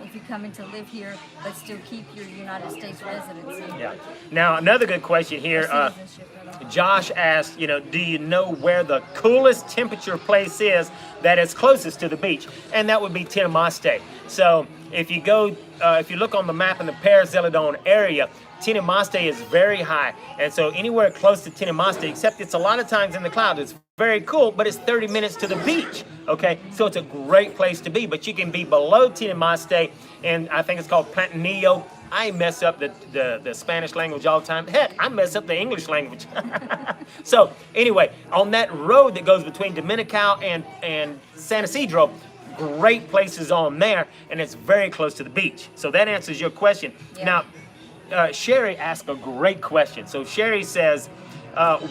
If you're coming to live here, but still keep your United States residency. Yeah. Now, another good question here. Josh asked, you know, do you know where the coolest temperature place is that is closest to the beach? And that would be Tinamaste. So if you go, if you look on the map in the Paris-Zeledon area, Tinamaste is very high. And so anywhere close to Tinamaste, except it's a lot of times in the clouds, it's very cool, but it's 30 minutes to the beach, okay? So it's a great place to be, but you can be below Tinamaste, and I think it's called Plantanillo. I mess up the Spanish language all the time. Heck, I mess up the English language. So anyway, on that road that goes between Dominical and San Isidro, great places on there, and it's very close to the beach. So that answers your question. Yeah. Now, Sherry asked a great question. So Sherry says,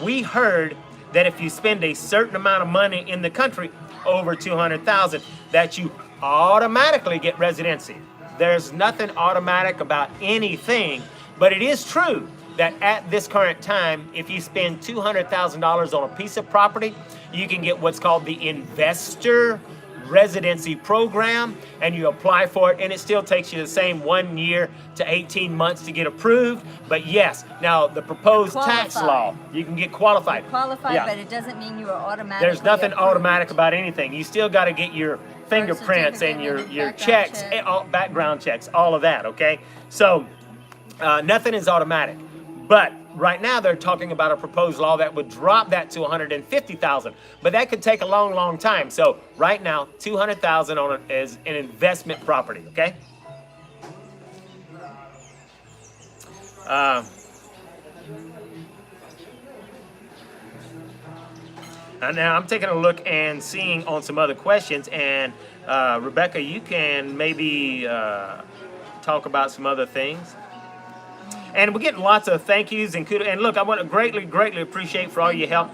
we heard that if you spend a certain amount of money in the country, over $200,000, that you automatically get residency. There's nothing automatic about anything, but it is true that at this current time, if you spend $200,000 on a piece of property, you can get what's called the investor residency program, and you apply for it, and it still takes you the same 1 year to 18 months to get approved. But yes, now the proposed tax law, you can get qualified. Qualified, but it doesn't mean you are automatically There's nothing approved. automatic about anything. You still got to get your fingerprints and your checks, all, background checks, all of that, okay? So nothing is automatic. But right now they're talking about a proposed law that would drop that to $150,000, but that could take a long, long time. So right now, $200,000 on it is an investment property. Okay. Now I'm taking a look and seeing on some other questions, and Rebecca, you can maybe talk about some other things. And we're getting lots of thank yous and kudos. And look, I want to greatly appreciate for all your help.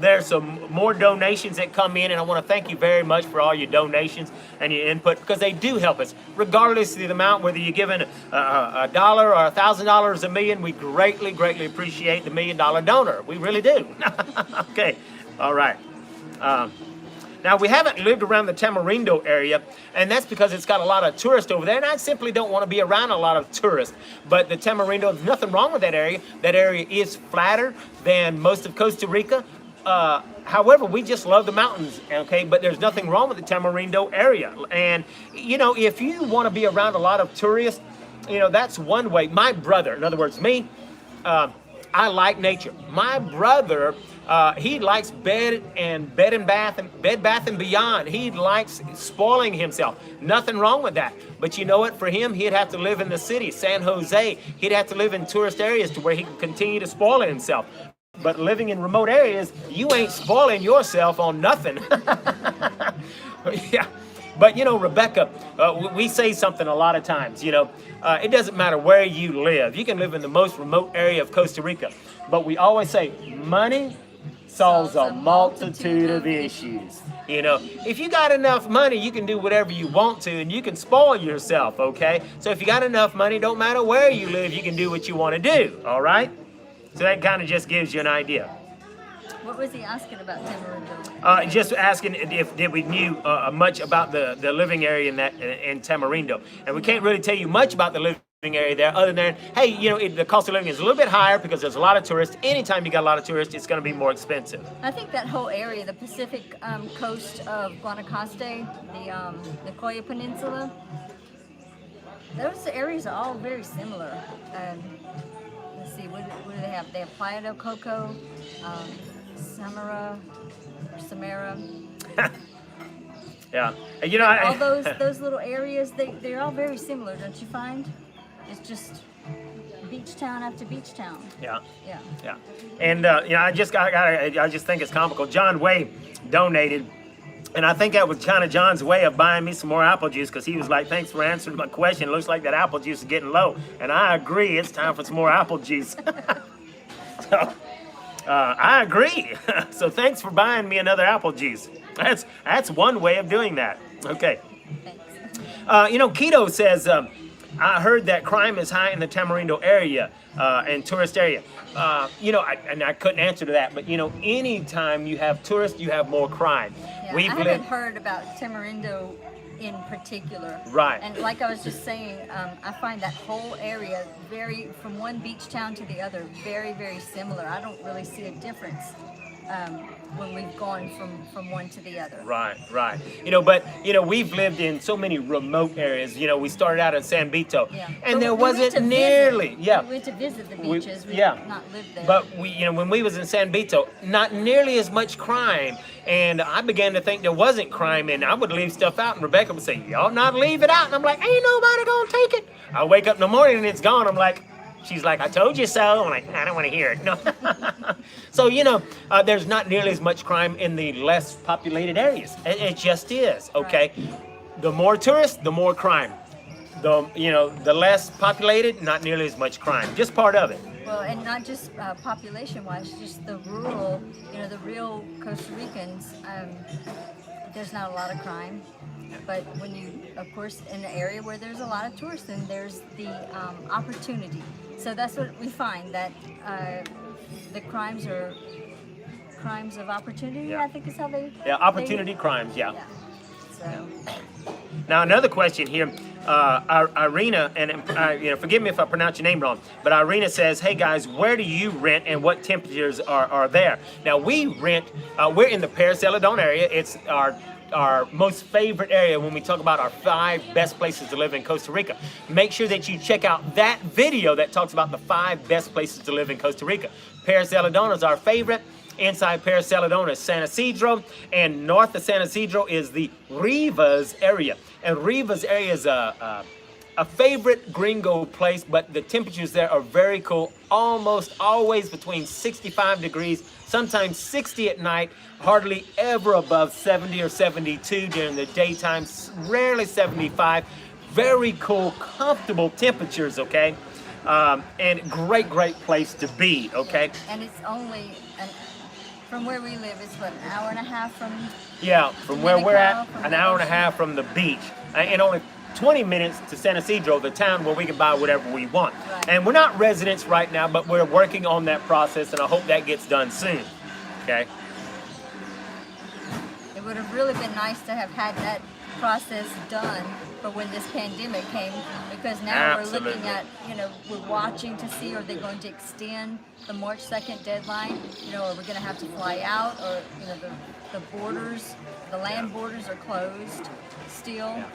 There's some more donations that come in, and I want to thank you very much for all your donations and your input, because they do help us, regardless of the amount, whether you're giving $1 or $1,000, $1 million. We greatly appreciate the $1 million donor. We really do. Okay, all right. Now, we haven't lived around the Tamarindo area, and that's because it's got a lot of tourists over there, and I simply don't want to be around a lot of tourists. But the Tamarindo, there's nothing wrong with that area. That area is flatter than most of Costa Rica. However, we just love the mountains, okay? But there's nothing wrong with the Tamarindo area. And, you know, if you want to be around a lot of tourists, you know, that's one way. My brother, in other words, me, I like nature. My brother, he likes bed bath and beyond. He likes spoiling himself. Nothing wrong with that. But you know what? For him, he'd have to live in the city, San Jose. He'd have to live in tourist areas to where he can continue to spoil himself. But living in remote areas, you ain't spoiling yourself on nothing. Yeah. But, you know, Rebecca, we say something a lot of times, you know, it doesn't matter where you live. You can live in the most remote area of Costa Rica. But we always say money solves a multitude of issues. You know, if you got enough money, you can do whatever you want to, and you can spoil yourself, okay? So if you got enough money, don't matter where you live, you can do what you want to do, all right? So that kind of just gives you an idea. What was he asking about Tamarindo? Just asking if we knew much about the living area in Tamarindo. And we can't really tell you much about the living area there, other than, hey, you know, the cost of living is a little bit higher because there's a lot of tourists. Anytime you got a lot of tourists, it's going to be more expensive. I think that whole area, the Pacific coast of Guanacaste, the Coya Peninsula, those areas are all very similar. Let's see, what do they have? They have Playa del Coco, Samara. Yeah. You know, All those little areas, they're all very similar, don't you find? It's just beach town after beach town. Yeah. Yeah. Yeah. And you know, I just think it's comical. John Way donated. And I think that was kind of John's way of buying me some more apple juice, because he was like, thanks for answering my question. It looks like that apple juice is getting low. And I agree, it's time for some more apple juice. So, I agree. So thanks for buying me another apple juice. That's one way of doing that. Okay. Thanks. You know, Keto says, I heard that crime is high in the Tamarindo area and tourist area. You know, I couldn't answer to that, but you know, anytime you have tourists, you have more crime. Yeah, I haven't heard about Tamarindo in particular. Right. And like I was just saying, I find that whole area from one beach town to the other, very, very similar. I don't really see a difference when we've gone from one to the other. Right, right. You know, but you know, we've lived in so many remote areas. You know, we started out in San Vito, and there wasn't nearly. We went to visit the beaches. We yeah. did not live there. But you know, when we was in San Vito, not nearly as much crime. And I began to think there wasn't crime, and I would leave stuff out, and Rebecca would say, "Y'all not leave it out," and I'm like, "Ain't nobody gonna take it." I wake up in the morning and it's gone. I'm like, she's like, "I told you so." I'm like, "I don't want to hear it." No. So you know, there's not nearly as much crime in the less populated areas. It just is. Okay. Right. The more tourists, the more crime. The less populated, not nearly as much crime. Just part of it. Well, and not just population-wise, just the rural, the real Costa Ricans, there's not a lot of crime. But when you, of course, in an area where there's a lot of tourists, then there's the opportunity. So that's what we find, that the crimes are crimes of opportunity, yeah. I think is how they... Yeah, opportunity crimes, yeah. So... Now another question here, Irina, and forgive me if I pronounce your name wrong, but Irina says, "Hey guys, where do you rent and what temperatures are there?" Now we rent, we're in the Perez Celedon area. It's our most favorite area when we talk about our 5 best places to live in Costa Rica. Make sure that you check out that video that talks about the 5 best places to live in Costa Rica. Perez Celedon is our favorite. Inside Perez Celedon is San Isidro, and north of San Isidro is the Rivas area. And Rivas area is a favorite gringo place, but the temperatures there are very cool, almost always between 65 degrees, sometimes 60 at night, hardly ever above 70 or 72 during the daytime, rarely 75. Very cool, comfortable temperatures, okay? And great place to be, okay? And it's only... From where we live, it's what, an hour and a half from... Yeah, from where we're at, an hour and a half from the beach. And only 20 minutes to San Isidro, the town where we can buy whatever we want. Right. And we're not residents right now, but we're working on that process, and I hope that gets done soon. Okay? It would have really been nice to have had that process done for when this pandemic came, because now Absolutely. We're looking at, we're watching to see, are they going to extend the March 2nd deadline? Are we going to have to fly out, or, the borders, the land borders are closed still. Yeah.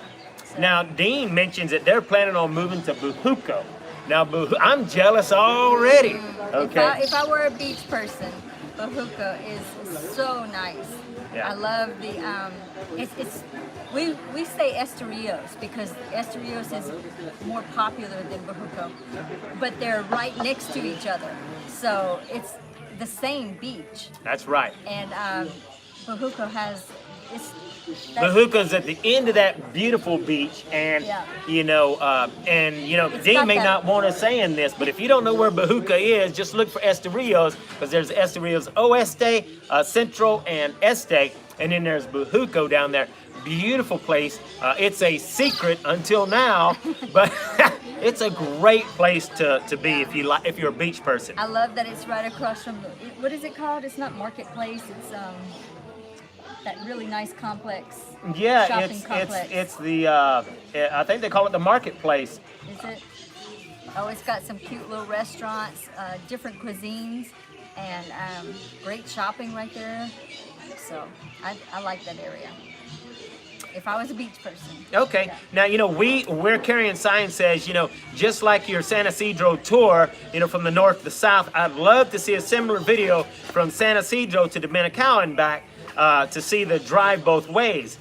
So. Now, Dean mentions that they're planning on moving to Bujuco. Now, I'm jealous already. Okay. If I were a beach person, Bujuco is so nice. Yeah. I love the we say Estorils because Estorils is more popular than Bujuco, but they're right next to each other, so it's the same beach. That's right. And Bujuco has Bujuco's at the end of that beautiful beach, and Dean may not want us saying this, but if you don't know where Bujuca is, just look for Estorils, because there's Estorils Oeste, Central, and Este, and then there's Bujuco down there. Beautiful place. It's a secret until now, but it's a great place to be if you're a beach person. I love that it's right across from what is it called? It's not Marketplace. It's that really nice complex. Yeah, shopping complex. it's the I think they call it the Marketplace. Is it? Oh, it's got some cute little restaurants, different cuisines, and great shopping right there. So I like that area. If I was a beach person. Okay. Yeah. Now, we're carrying sign says, just like your San Isidro tour, from the north to south, I'd love to see a similar video from San Isidro to Dominicao and back. to see the drive both ways.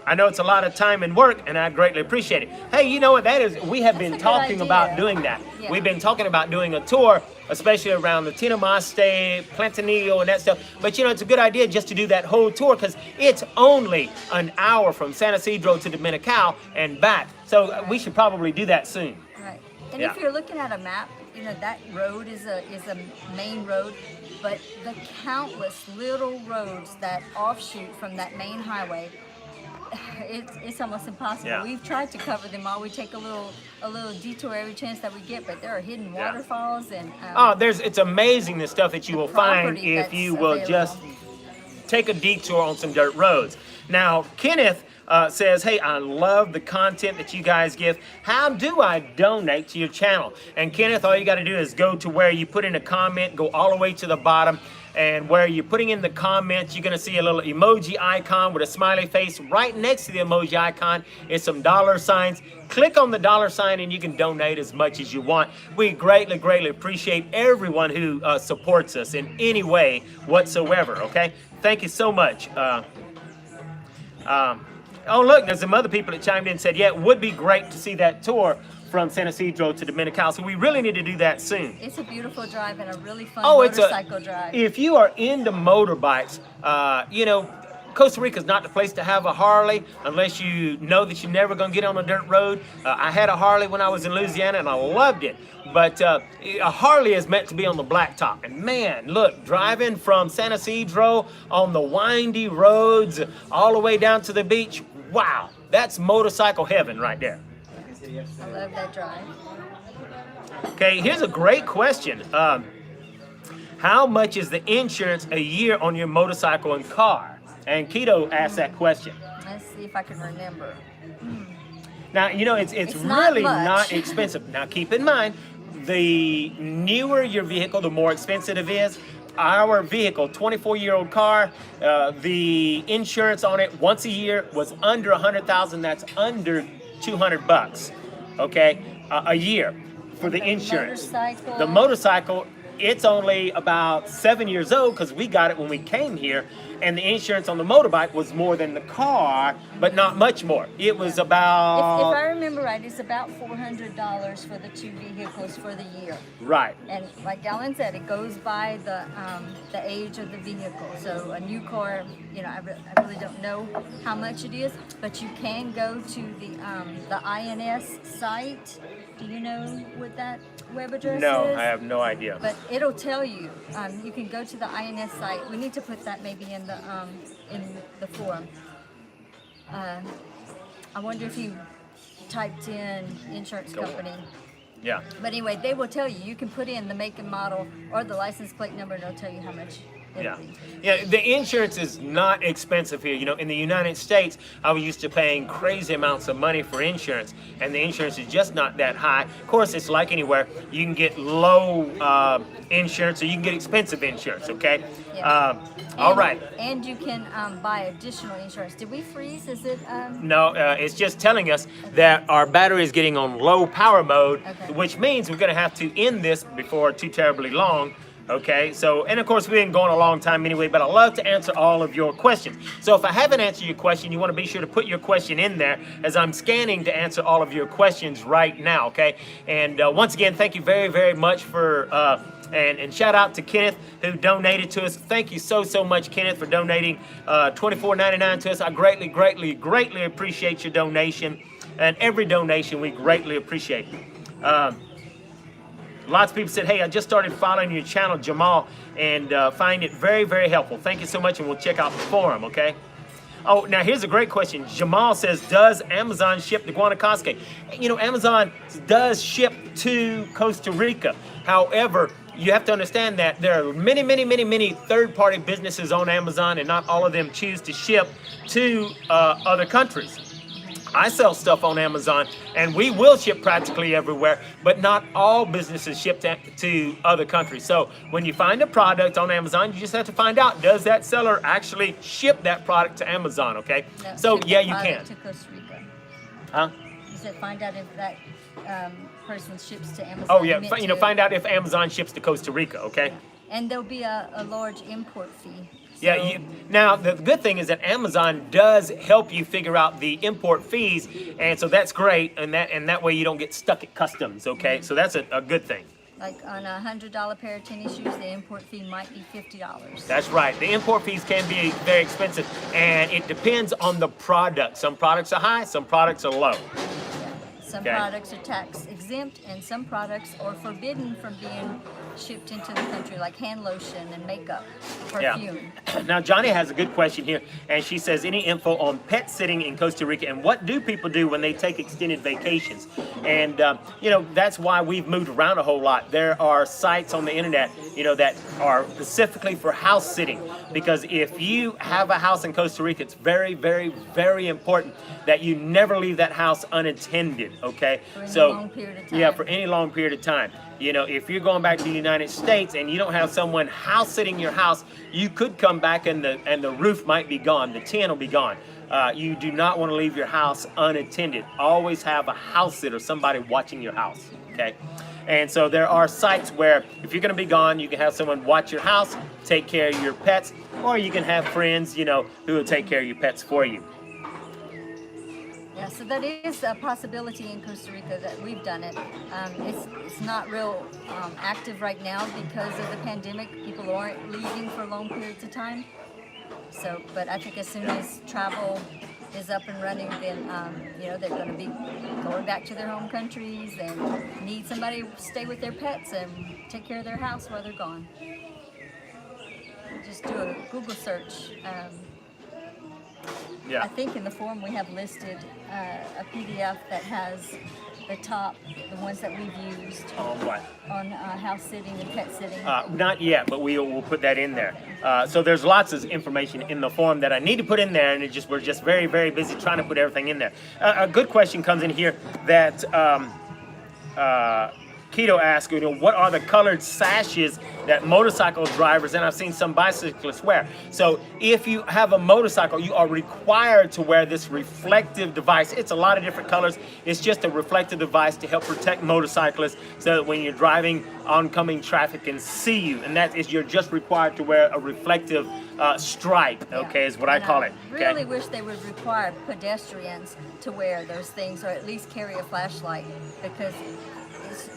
I know it's a lot of time and work, and I greatly appreciate it. Hey, you know what that is? We have been talking about doing that. Yeah. We've been talking about doing a tour, especially around the Tinamaste, Plantanillo, and that stuff. But you know, it's a good idea just to do that whole tour because it's only an hour from San Isidro to Dominical and back. So we should probably do that soon. Right. And Yeah. if you're looking at a map, you know, that road is a main road, but the countless little roads that offshoot from that main highway, it's almost impossible. Yeah. We've tried to cover them all. We take a little detour every chance that we get, but there are hidden Yeah. waterfalls and It's amazing the stuff that you will find property if you that's will available. just take a detour on some dirt roads. Now, Kenneth says, hey, I love the content that you guys give. How do I donate to your channel? And Kenneth, all you got to do is go to where you put in a comment, go all the way to the bottom, and where you're putting in the comments, you're gonna see a little emoji icon with a smiley face. Right next to the emoji icon is some dollar signs. Click on the dollar sign and you can donate as much as you want. We greatly, greatly appreciate everyone who supports us in any way whatsoever, okay? Thank you so much. Oh, look, there's some other people that chimed in and said, yeah, it would be great to see that tour from San Isidro to Dominical. So we really need to do that soon. it's a beautiful drive and a really fun It's motorcycle drive. If you are into motorbikes, you know, Costa Rica is not the place to have a Harley unless you know that you're never going to get on a dirt road. I had a Harley when I was in Louisiana and I loved it. But a Harley is meant to be on the blacktop. And man, look, driving from San Isidro on the windy roads all the way down to the beach, wow, that's motorcycle heaven right there. I love that drive. Okay, here's a great question. How much is the insurance a year on your motorcycle and car? And Keto asked that question. Let's see if I can remember. Now, you know, it's not really much. not expensive. Now, keep in mind, the newer your vehicle, the more expensive it is. Our vehicle, 24-year-old car, the insurance on it once a year was under $100,000. That's under $200, okay, a year for the insurance. Motorcycle. The motorcycle, it's only about 7 years old because we got it when we came here, and the insurance on the motorbike was more than the car, but not much more. It was about... If I remember right, it's about $400 for the two vehicles for the year. Right. And like Alan said, it goes by the age of the vehicle. So a new car, you know, I really don't know how much it is, but you can go to the INS site. Do you know what that web address No, is? I have no idea. But it'll tell you. You can go to the INS site. We need to put that maybe in the forum. I wonder if you typed in insurance company. Yeah. But anyway, they will tell you. You can put in the make and model or the license plate number, and it'll tell you how much it'll Yeah. be. Yeah, the insurance is not expensive here. You know, in the United States, I was used to paying crazy amounts of money for insurance, and the insurance is just not that high. Of course, it's like anywhere. You can get low insurance, or you can get expensive insurance, okay? Yeah. All right. And you can buy additional insurance. Did we freeze? Is it? No, it's just telling us that our battery is getting on low power mode, Okay. which means we're going to have to end this before too terribly long. Okay, so, and of course, we've been going a long time anyway, but I love to answer all of your questions. So if I haven't answered your question, you want to be sure to put your question in there as I'm scanning to answer all of your questions right now, okay? And once again, thank you very, very much for, and shout out to Kenneth who donated to us. Thank you so, so much, Kenneth, for donating $24.99 to us. I greatly, greatly, greatly appreciate your donation. And every donation we greatly appreciate. Lots of people said, hey, I just started following your channel, Jamal, and find it very, very helpful. Thank you so much, and we'll check out the forum, okay? Oh, now here's a great question. Jamal says, does Amazon ship to Guanacaste? You know, Amazon does ship to Costa Rica. However, you have to understand that there are many, many, many, many third-party businesses on Amazon, and not all of them choose to ship to other countries. I sell stuff on Amazon, and we will ship practically everywhere, but not all businesses ship to other countries. So when you find a product on Amazon, you just have to find out, does that seller actually ship that product to Amazon, okay? No, So ship yeah, the you can. product to Costa Rica. Huh? You said find out if that person ships to Amazon. Oh yeah, meant you know, to- find out if Amazon ships to Costa Rica, okay? And there'll be a large import fee Yeah, now the good thing is that Amazon does help you figure out the import fees, and so that's great, and that way you don't get stuck at customs, okay? So that's a good thing. Like on a $100 pair of tennis shoes, the import fee might be $50. That's right. The import fees can be very expensive, and it depends on the product. Some products are high, some products are low. Some products are tax exempt, and some products are forbidden from being shipped into the country, like hand lotion and makeup, perfume. Yeah. Now, Johnny has a good question here, and she says, any info on pet sitting in Costa Rica, and what do people do when they take extended vacations? And, you know, that's why we've moved around a whole lot. There are sites on the internet, you know, that are specifically for house sitting, because if you have a house in Costa Rica, it's very, very, very important that you never leave that house unattended, okay? For any long period of time. Yeah, for any long period of time. You know, if you're going back to the United States and you don't have someone house sitting your house, you could come back and the roof might be gone, the tin will be gone. You do not want to leave your house unattended. Always have a house sitter, somebody watching your house, okay? And so there are sites where if you're going to be gone, you can have someone watch your house, take care of your pets, or you can have friends, you know, who will take care of your pets for you. Yeah, so that is a possibility in Costa Rica that we've done it. It's not real active right now because of the pandemic. People aren't leaving for long periods of time. So, but I think as soon as travel is up and running, then you know, they're going to be going back to their home countries and need somebody to stay with their pets and take care of their house while they're gone. Just do a Google search. Yeah. I think in the form we have listed a PDF that has the top, the ones that we've used On what? on house sitting and pet sitting. Not yet, but we'll put that in there. So there's lots of information in the form that I need to put in there, and we're just very, very busy trying to put everything in there. A good question comes in here that Keto asked, you know, what are the colored sashes that motorcycle drivers, and I've seen some bicyclists wear. So if you have a motorcycle, you are required to wear this reflective device. It's a lot of different colors. It's just a reflective device to help protect motorcyclists so that when you're driving, oncoming traffic can see you. And that is, you're just required to wear a reflective stripe, okay, is what I call it. I really wish they would require pedestrians to wear those things, or at least carry a flashlight, because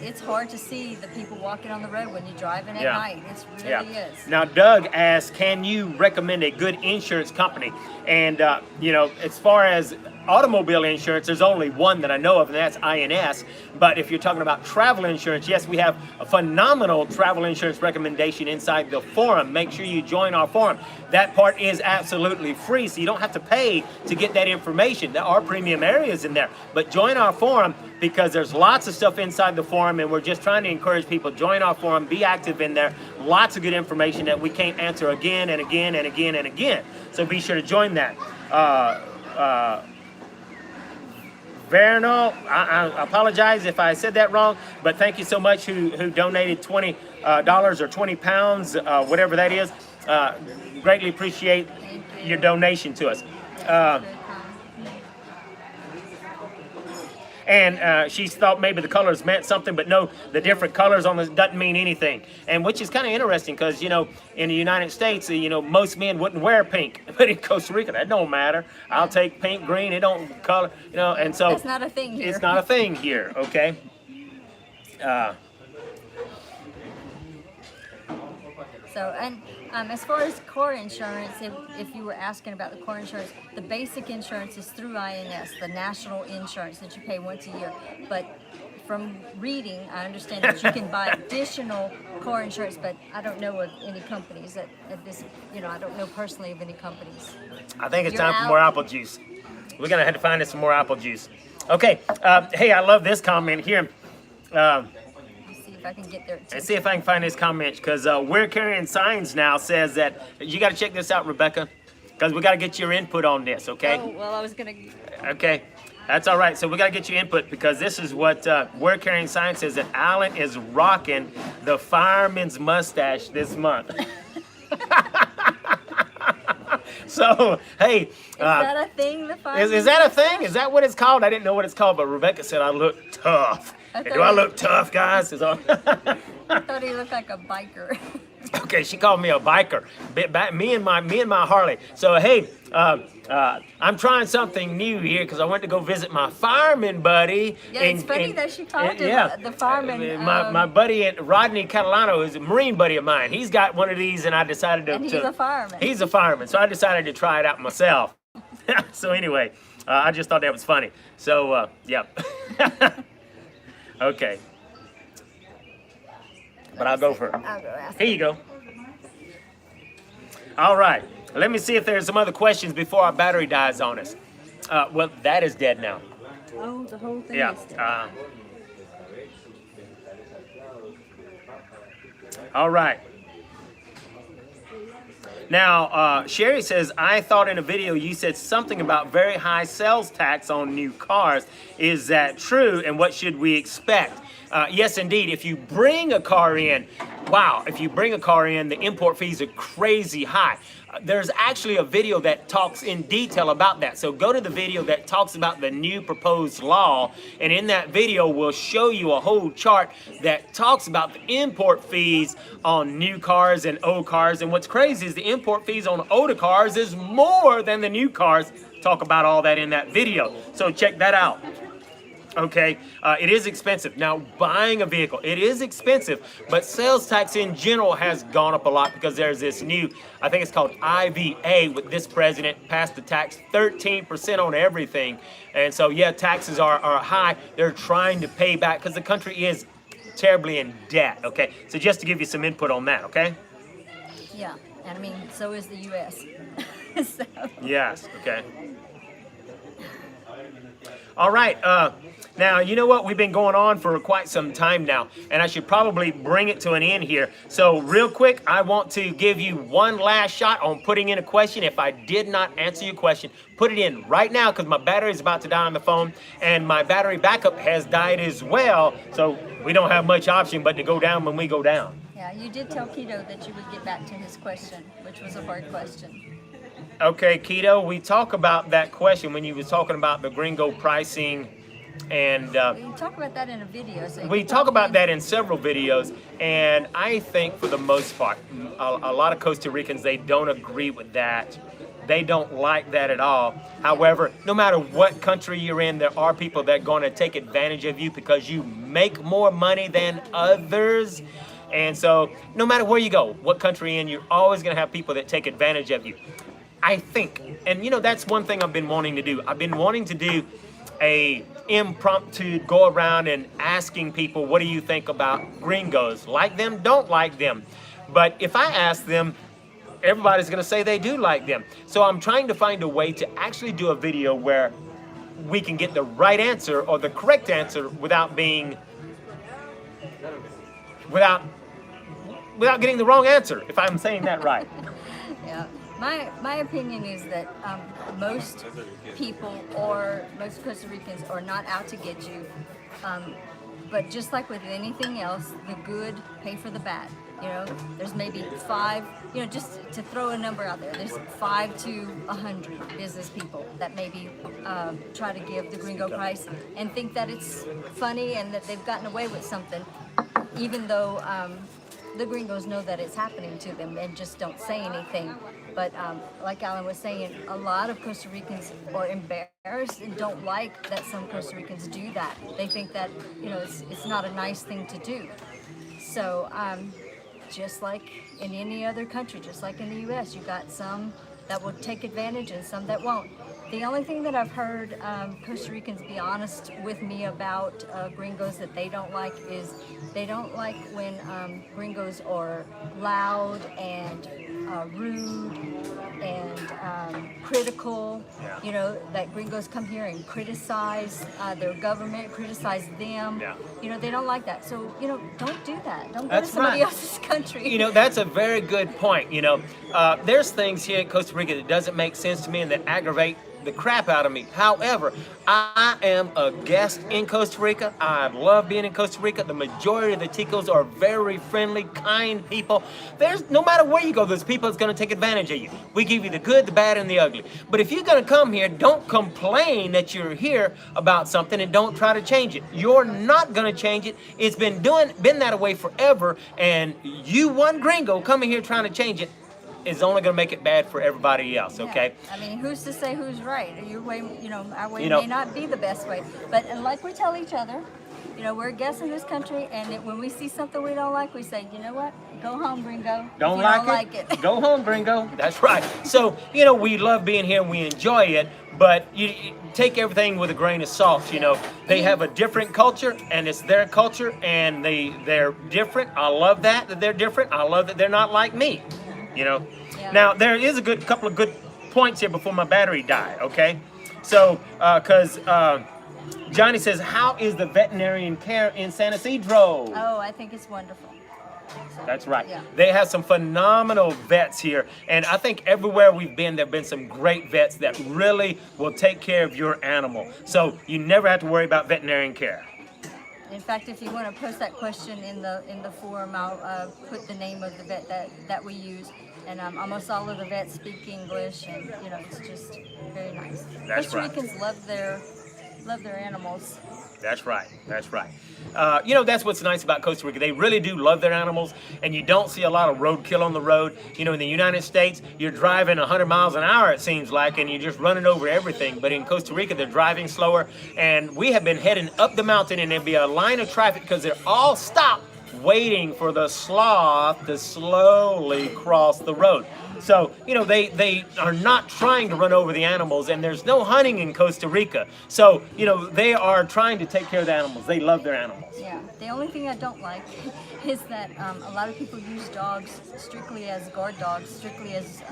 it's hard to see the people walking on the road when you're driving at night. It really is. Now, Doug asks, can you recommend a good insurance company? And, you know, as far as automobile insurance, there's only one that I know of, and that's INS. But if you're talking about travel insurance, yes, we have a phenomenal travel insurance recommendation inside the forum. Make sure you join our forum. That part is absolutely free, so you don't have to pay to get that information. There are premium areas in there. But join our forum, because there's lots of stuff inside the forum, and we're just trying to encourage people, join our forum, be active in there. Lots of good information that we can't answer again and again and again and again. So be sure to join that. Vernal, I apologize if I said that wrong, but thank you so much who donated $20 or 20 pounds, whatever that is. Greatly appreciate your donation to us. And she thought maybe the colors meant something, but no, the different colors on this doesn't mean anything. And which is kind of interesting, because, you know, in the United States, you know, most men wouldn't wear pink, but in Costa Rica, that don't matter. I'll take pink, green, it don't color, you know, and so. That's not a thing here. It's not a thing here, okay? So, and as far as car insurance, if you were asking about the car insurance, the basic insurance is through INS, the national insurance that you pay once a year. But from reading, I understand that you can buy additional car insurance, but I don't know of any companies at this, you know, I don't know personally of any companies. I think it's time for more apple juice. We're going to have to find us some more apple juice. Okay, hey, I love this comment here. If I can get there. Let's see if I can find this comment, because We're Carrying Signs now says that you got to check this out, Rebecca, because we got to get your input on this, okay? Oh, well, I was going to. Okay, that's all right. So we got to get your input, because this is what We're Carrying Signs says, that Alan is rocking the fireman's mustache this month. So, hey. Is that a thing, the fireman's Is that a thing? Is that what it's called? I didn't know what it's called, but Rebecca said I look tough. Do I look tough, guys? I thought he looked like a biker. Okay, she called me a biker. Me and my Harley. So hey, I'm trying something new here because I went to go visit my fireman buddy. Yeah, it's funny that she called him the fireman. My buddy Rodney Catalano is a Marine buddy of mine. He's got one of these, and I decided to. And he's a fireman. He's a fireman, so I decided to try it out myself. So anyway, I just thought that was funny. So yeah. Okay. But I'll go for it. I'll go ask. Here you go. All right. Let me see if there's some other questions before our battery dies on us. Well, that is dead now. Oh, the whole thing Yeah. is dead. All right. Now, Sherry says, I thought in a video you said something about very high sales tax on new cars. Is that true? And what should we expect? Yes, indeed. If you bring a car in, wow, if you bring a car in, the import fees are crazy high. There's actually a video that talks in detail about that. So go to the video that talks about the new proposed law. And in that video, we'll show you a whole chart that talks about the import fees on new cars and old cars. And what's crazy is the import fees on older cars is more than the new cars. Talk about all that in that video. So check that out. Okay, it is expensive. Now, buying a vehicle, it is expensive, but sales tax in general has gone up a lot because there's this new, I think it's called IVA, with this president passed the tax 13% on everything. And so, yeah, taxes are high. They're trying to pay back because the country is terribly in debt, okay? So just to give you some input on that, okay? Yeah, and I mean, so is the U.S. So. Yes, okay. All right, now, you know what? We've been going on for quite some time now, and I should probably bring it to an end here. So real quick, I want to give you one last shot on putting in a question. If I did not answer your question, put it in right now because my battery is about to die on the phone, and my battery backup has died as well, so we don't have much option but to go down when we go down. Yeah, you did tell Keto that you would get back to his question, which was a hard question. Okay, Keto, we talk about that question when you was talking about the Gringo pricing. And We talk about that in a video. So we talk about that in several videos, and I think for the most part, a lot of Costa Ricans, they don't agree with that. They don't like that at all. However, no matter what country you're in, there are people that are going to take advantage of you because you make more money than others. And so no matter where you go, what country you're in, you're always going to have people that take advantage of you. I think, and you know, that's one thing I've been wanting to do. I've been wanting to do a impromptu go around and asking people, what do you think about Gringos? Like them, don't like them. But if I ask them, everybody's gonna say they do like them. So I'm trying to find a way to actually do a video where we can get the right answer or the correct answer without getting the wrong answer, if I'm saying that right. Yeah. My opinion is that most people or most Costa Ricans are not out to get you. But just like with anything else, the good pay for the bad. You know, there's maybe 5, you know, just to throw a number out there, there's 5 to 100 business people that maybe try to give the Gringo price and think that it's funny and that they've gotten away with something, even though the Gringos know that it's happening to them and just don't say anything. But like Alan was saying, a lot of Costa Ricans are embarrassed and don't like that some Costa Ricans do that. They think that, you know, it's not a nice thing to do. So just like in any other country, just like in the U.S., you got some that will take advantage and some that won't. The only thing that I've heard Costa Ricans be honest with me about Gringos that they don't like is they don't like when Gringos are loud and rude and critical. Yeah. You know, that Gringos come here and criticize their government, criticize them. Yeah. You know, they don't like that. So, you know, don't do that. Don't go That's to somebody right. else's country. You know, that's a very good point. You know, there's things here in Costa Rica that doesn't make sense to me and that aggravate the crap out of me. However, I am a guest in Costa Rica. I love being in Costa Rica. The majority of the Ticos are very friendly, kind people. There's no matter where you go, there's people that's going to take advantage of you. We give you the good, the bad, and the ugly. But if you're going to come here, don't complain that you're here about something and don't try to change it. You're not going to change it. It's been that way forever, and you, one gringo, coming here trying to change it is only going to make it bad for everybody else, okay? Yeah. I mean, who's to say who's right? Your way, our way may not be the best way. But and like we tell each other, we're guests in this country, and when we see something we don't like, we say, you know what? Go home, gringo. Don't like it? Go home, gringo. That's right. So, we love being here and we enjoy it, but you take everything with a grain of salt, They have a different culture, and it's their culture, and they're different. I love that they're different. I love that they're not like me. Yeah. Now, there is a couple of good points here before my battery died, okay? So, because Johnny says, how is the veterinarian care in San Isidro? Oh, I think it's wonderful. That's right. Yeah. They have some phenomenal vets here. And I think everywhere we've been, there have been some great vets that really will take care of your animal. So you never have to worry about veterinarian care. In fact, if you want to post that question in the forum, I'll put the name of the vet that we use. And almost all of the vets speak English, and it's just very nice. That's Costa right. Ricans love their animals. That's right. That's right. That's what's nice about Costa Rica. They really do love their animals, and you don't see a lot of roadkill on the road. In the United States, you're driving 100 miles an hour, it seems like, and you're just running over everything. But in Costa Rica, they're driving slower, and we have been heading up the mountain, and there'll be a line of traffic because they're all stopped waiting for the sloth to slowly cross the road. So, they are not trying to run over the animals, and there's no hunting in Costa Rica. So, they are trying to take care of the animals. They love their animals. Yeah. The only thing I don't like is that a lot of people use dogs strictly as guard dogs, strictly as,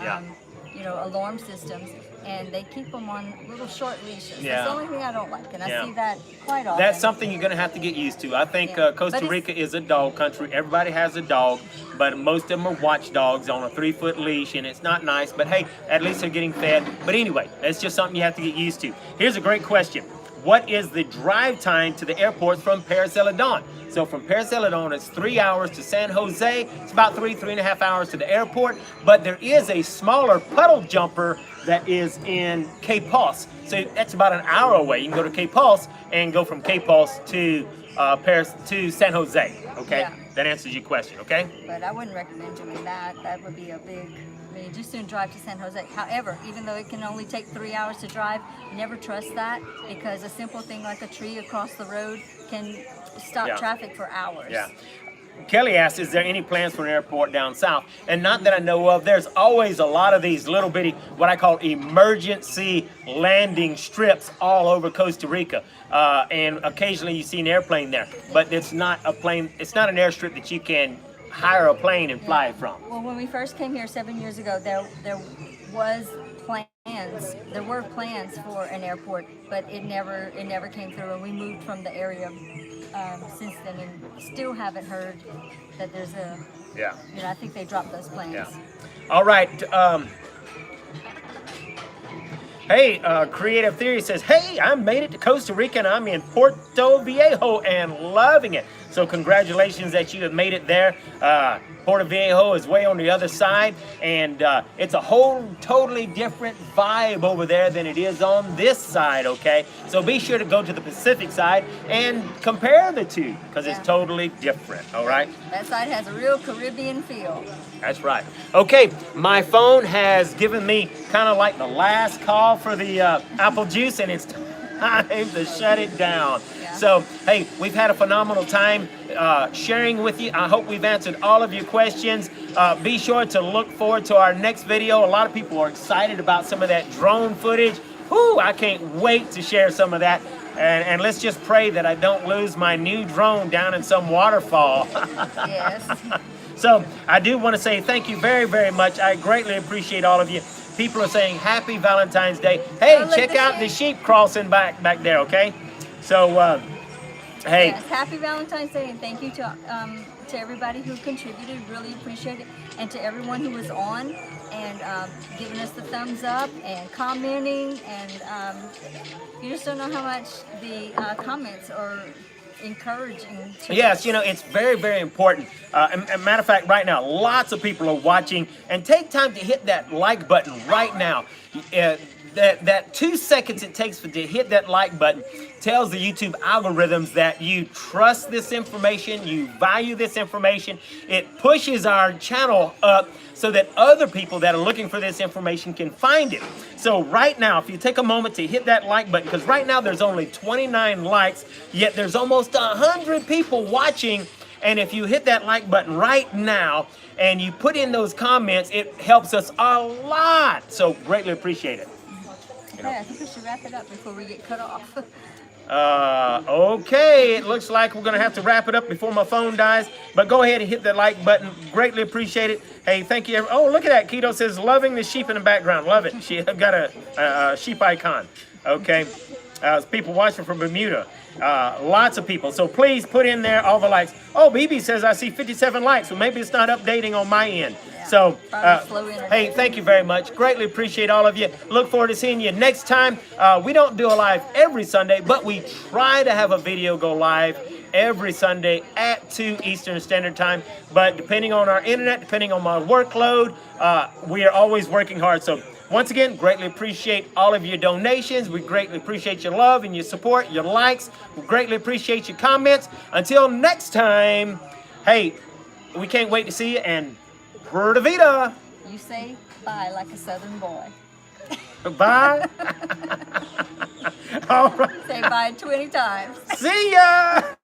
alarm systems, and they keep them on little short leashes. Yeah. That's the only thing I don't like, and I see that quite often. That's something you're going to have to get used to. I think Costa Rica is a dog country. Everybody has a dog, but most of them are watchdogs on a 3-foot leash, and it's not nice, but hey, at least they're getting fed. But anyway, that's just something you have to get used to. Here's a great question. What is the drive time to the airport from Paris Celadon? So from Paris Celadon, it's 3 hours to San Jose. It's about 3.5 hours to the airport. But there is a smaller puddle jumper that is in Cape Pos. So that's about an hour away. You can go to Cape Pos and go from Cape Pos to Paris to San Jose. Okay, Yeah. That answers your question. Okay. But I wouldn't recommend doing that. That would be a big. You just soon drive to San Jose. However, even though it can only take 3 hours to drive, never trust that, because a simple thing like a tree across the road can stop traffic for hours. Yeah. Kelly asked, is there any plans for an airport down south? And not that I know of. There's always a lot of these little bitty, what I call emergency landing strips all over Costa Rica. And occasionally you see an airplane there. But it's not a plane, it's not an airstrip that you can hire a plane and fly from. Well, when we first came here 7 years ago, there were plans for an airport, but it never came through, and we moved from the area since then, and still haven't heard that there's a. Yeah. I think they dropped those plans. Yeah. All right. Hey, Creative Theory says, hey, I made it to Costa Rica and I'm in Puerto Viejo and loving it. So congratulations that you have made it there. Puerto Viejo is way on the other side, and it's a whole totally different vibe over there than it is on this side, okay? So be sure to go to the Pacific side and compare the two, because it's totally different, all right? That side has a real Caribbean feel. That's right. Okay, my phone has given me kind of like the last call for the apple juice, and it's time to shut it down. Yeah. So, hey, we've had a phenomenal time sharing with you. I hope we've answered all of your questions. Be sure to look forward to our next video. A lot of people are excited about some of that drone footage. Whoo, I can't wait to share some of that. And let's just pray that I don't lose my new drone down in some waterfall. Yes. So I do want to say thank you very, very much. I greatly appreciate all of you. People are saying Happy Valentine's Day. Hey, check out the sheep crossing back there, okay? So, hey. Yes, Happy Valentine's Day, and thank you to everybody who contributed. Really appreciate it. And to everyone who was on and giving us the thumbs up and commenting, and you just don't know how much the comments are encouraging. Yes, you know, it's very, very important. And matter of fact, right now, lots of people are watching, and take time to hit that like button right now. That 2 seconds it takes to hit that like button tells the YouTube algorithms that you trust this information, you value this information. It pushes our channel up so that other people that are looking for this information can find it. So right now, if you take a moment to hit that like button, because right now there's only 29 likes, yet there's almost 100 people watching. And if you hit that like button right now and you put in those comments, it helps us a lot. So greatly appreciate it. Okay, I think we should wrap it up before we get cut off. Okay, it looks like we're gonna have to wrap it up before my phone dies, but go ahead and hit that like button. Greatly appreciate it. Hey, thank you. Oh, look at that. Keto says, loving the sheep in the background. Love it. She got a sheep icon. Okay. People watching from Bermuda. Lots of people. So please put in there all the likes. Oh, BB says I see 57 likes. So maybe it's not updating on my end. Yeah, so, slow internet. hey, thank you very much. Greatly appreciate all of you. Look forward to seeing you next time. We don't do a live every Sunday, but we try to have a video go live every Sunday at 2 Eastern Standard Time. But depending on our internet, depending on my workload, we are always working hard. So once again, greatly appreciate all of your donations. We greatly appreciate your love and your support, your likes. We greatly appreciate your comments. Until next time, hey, we can't wait to see you, and Pura Vida. You say bye like a Southern boy. Bye. All right. Say bye 20 times. See ya.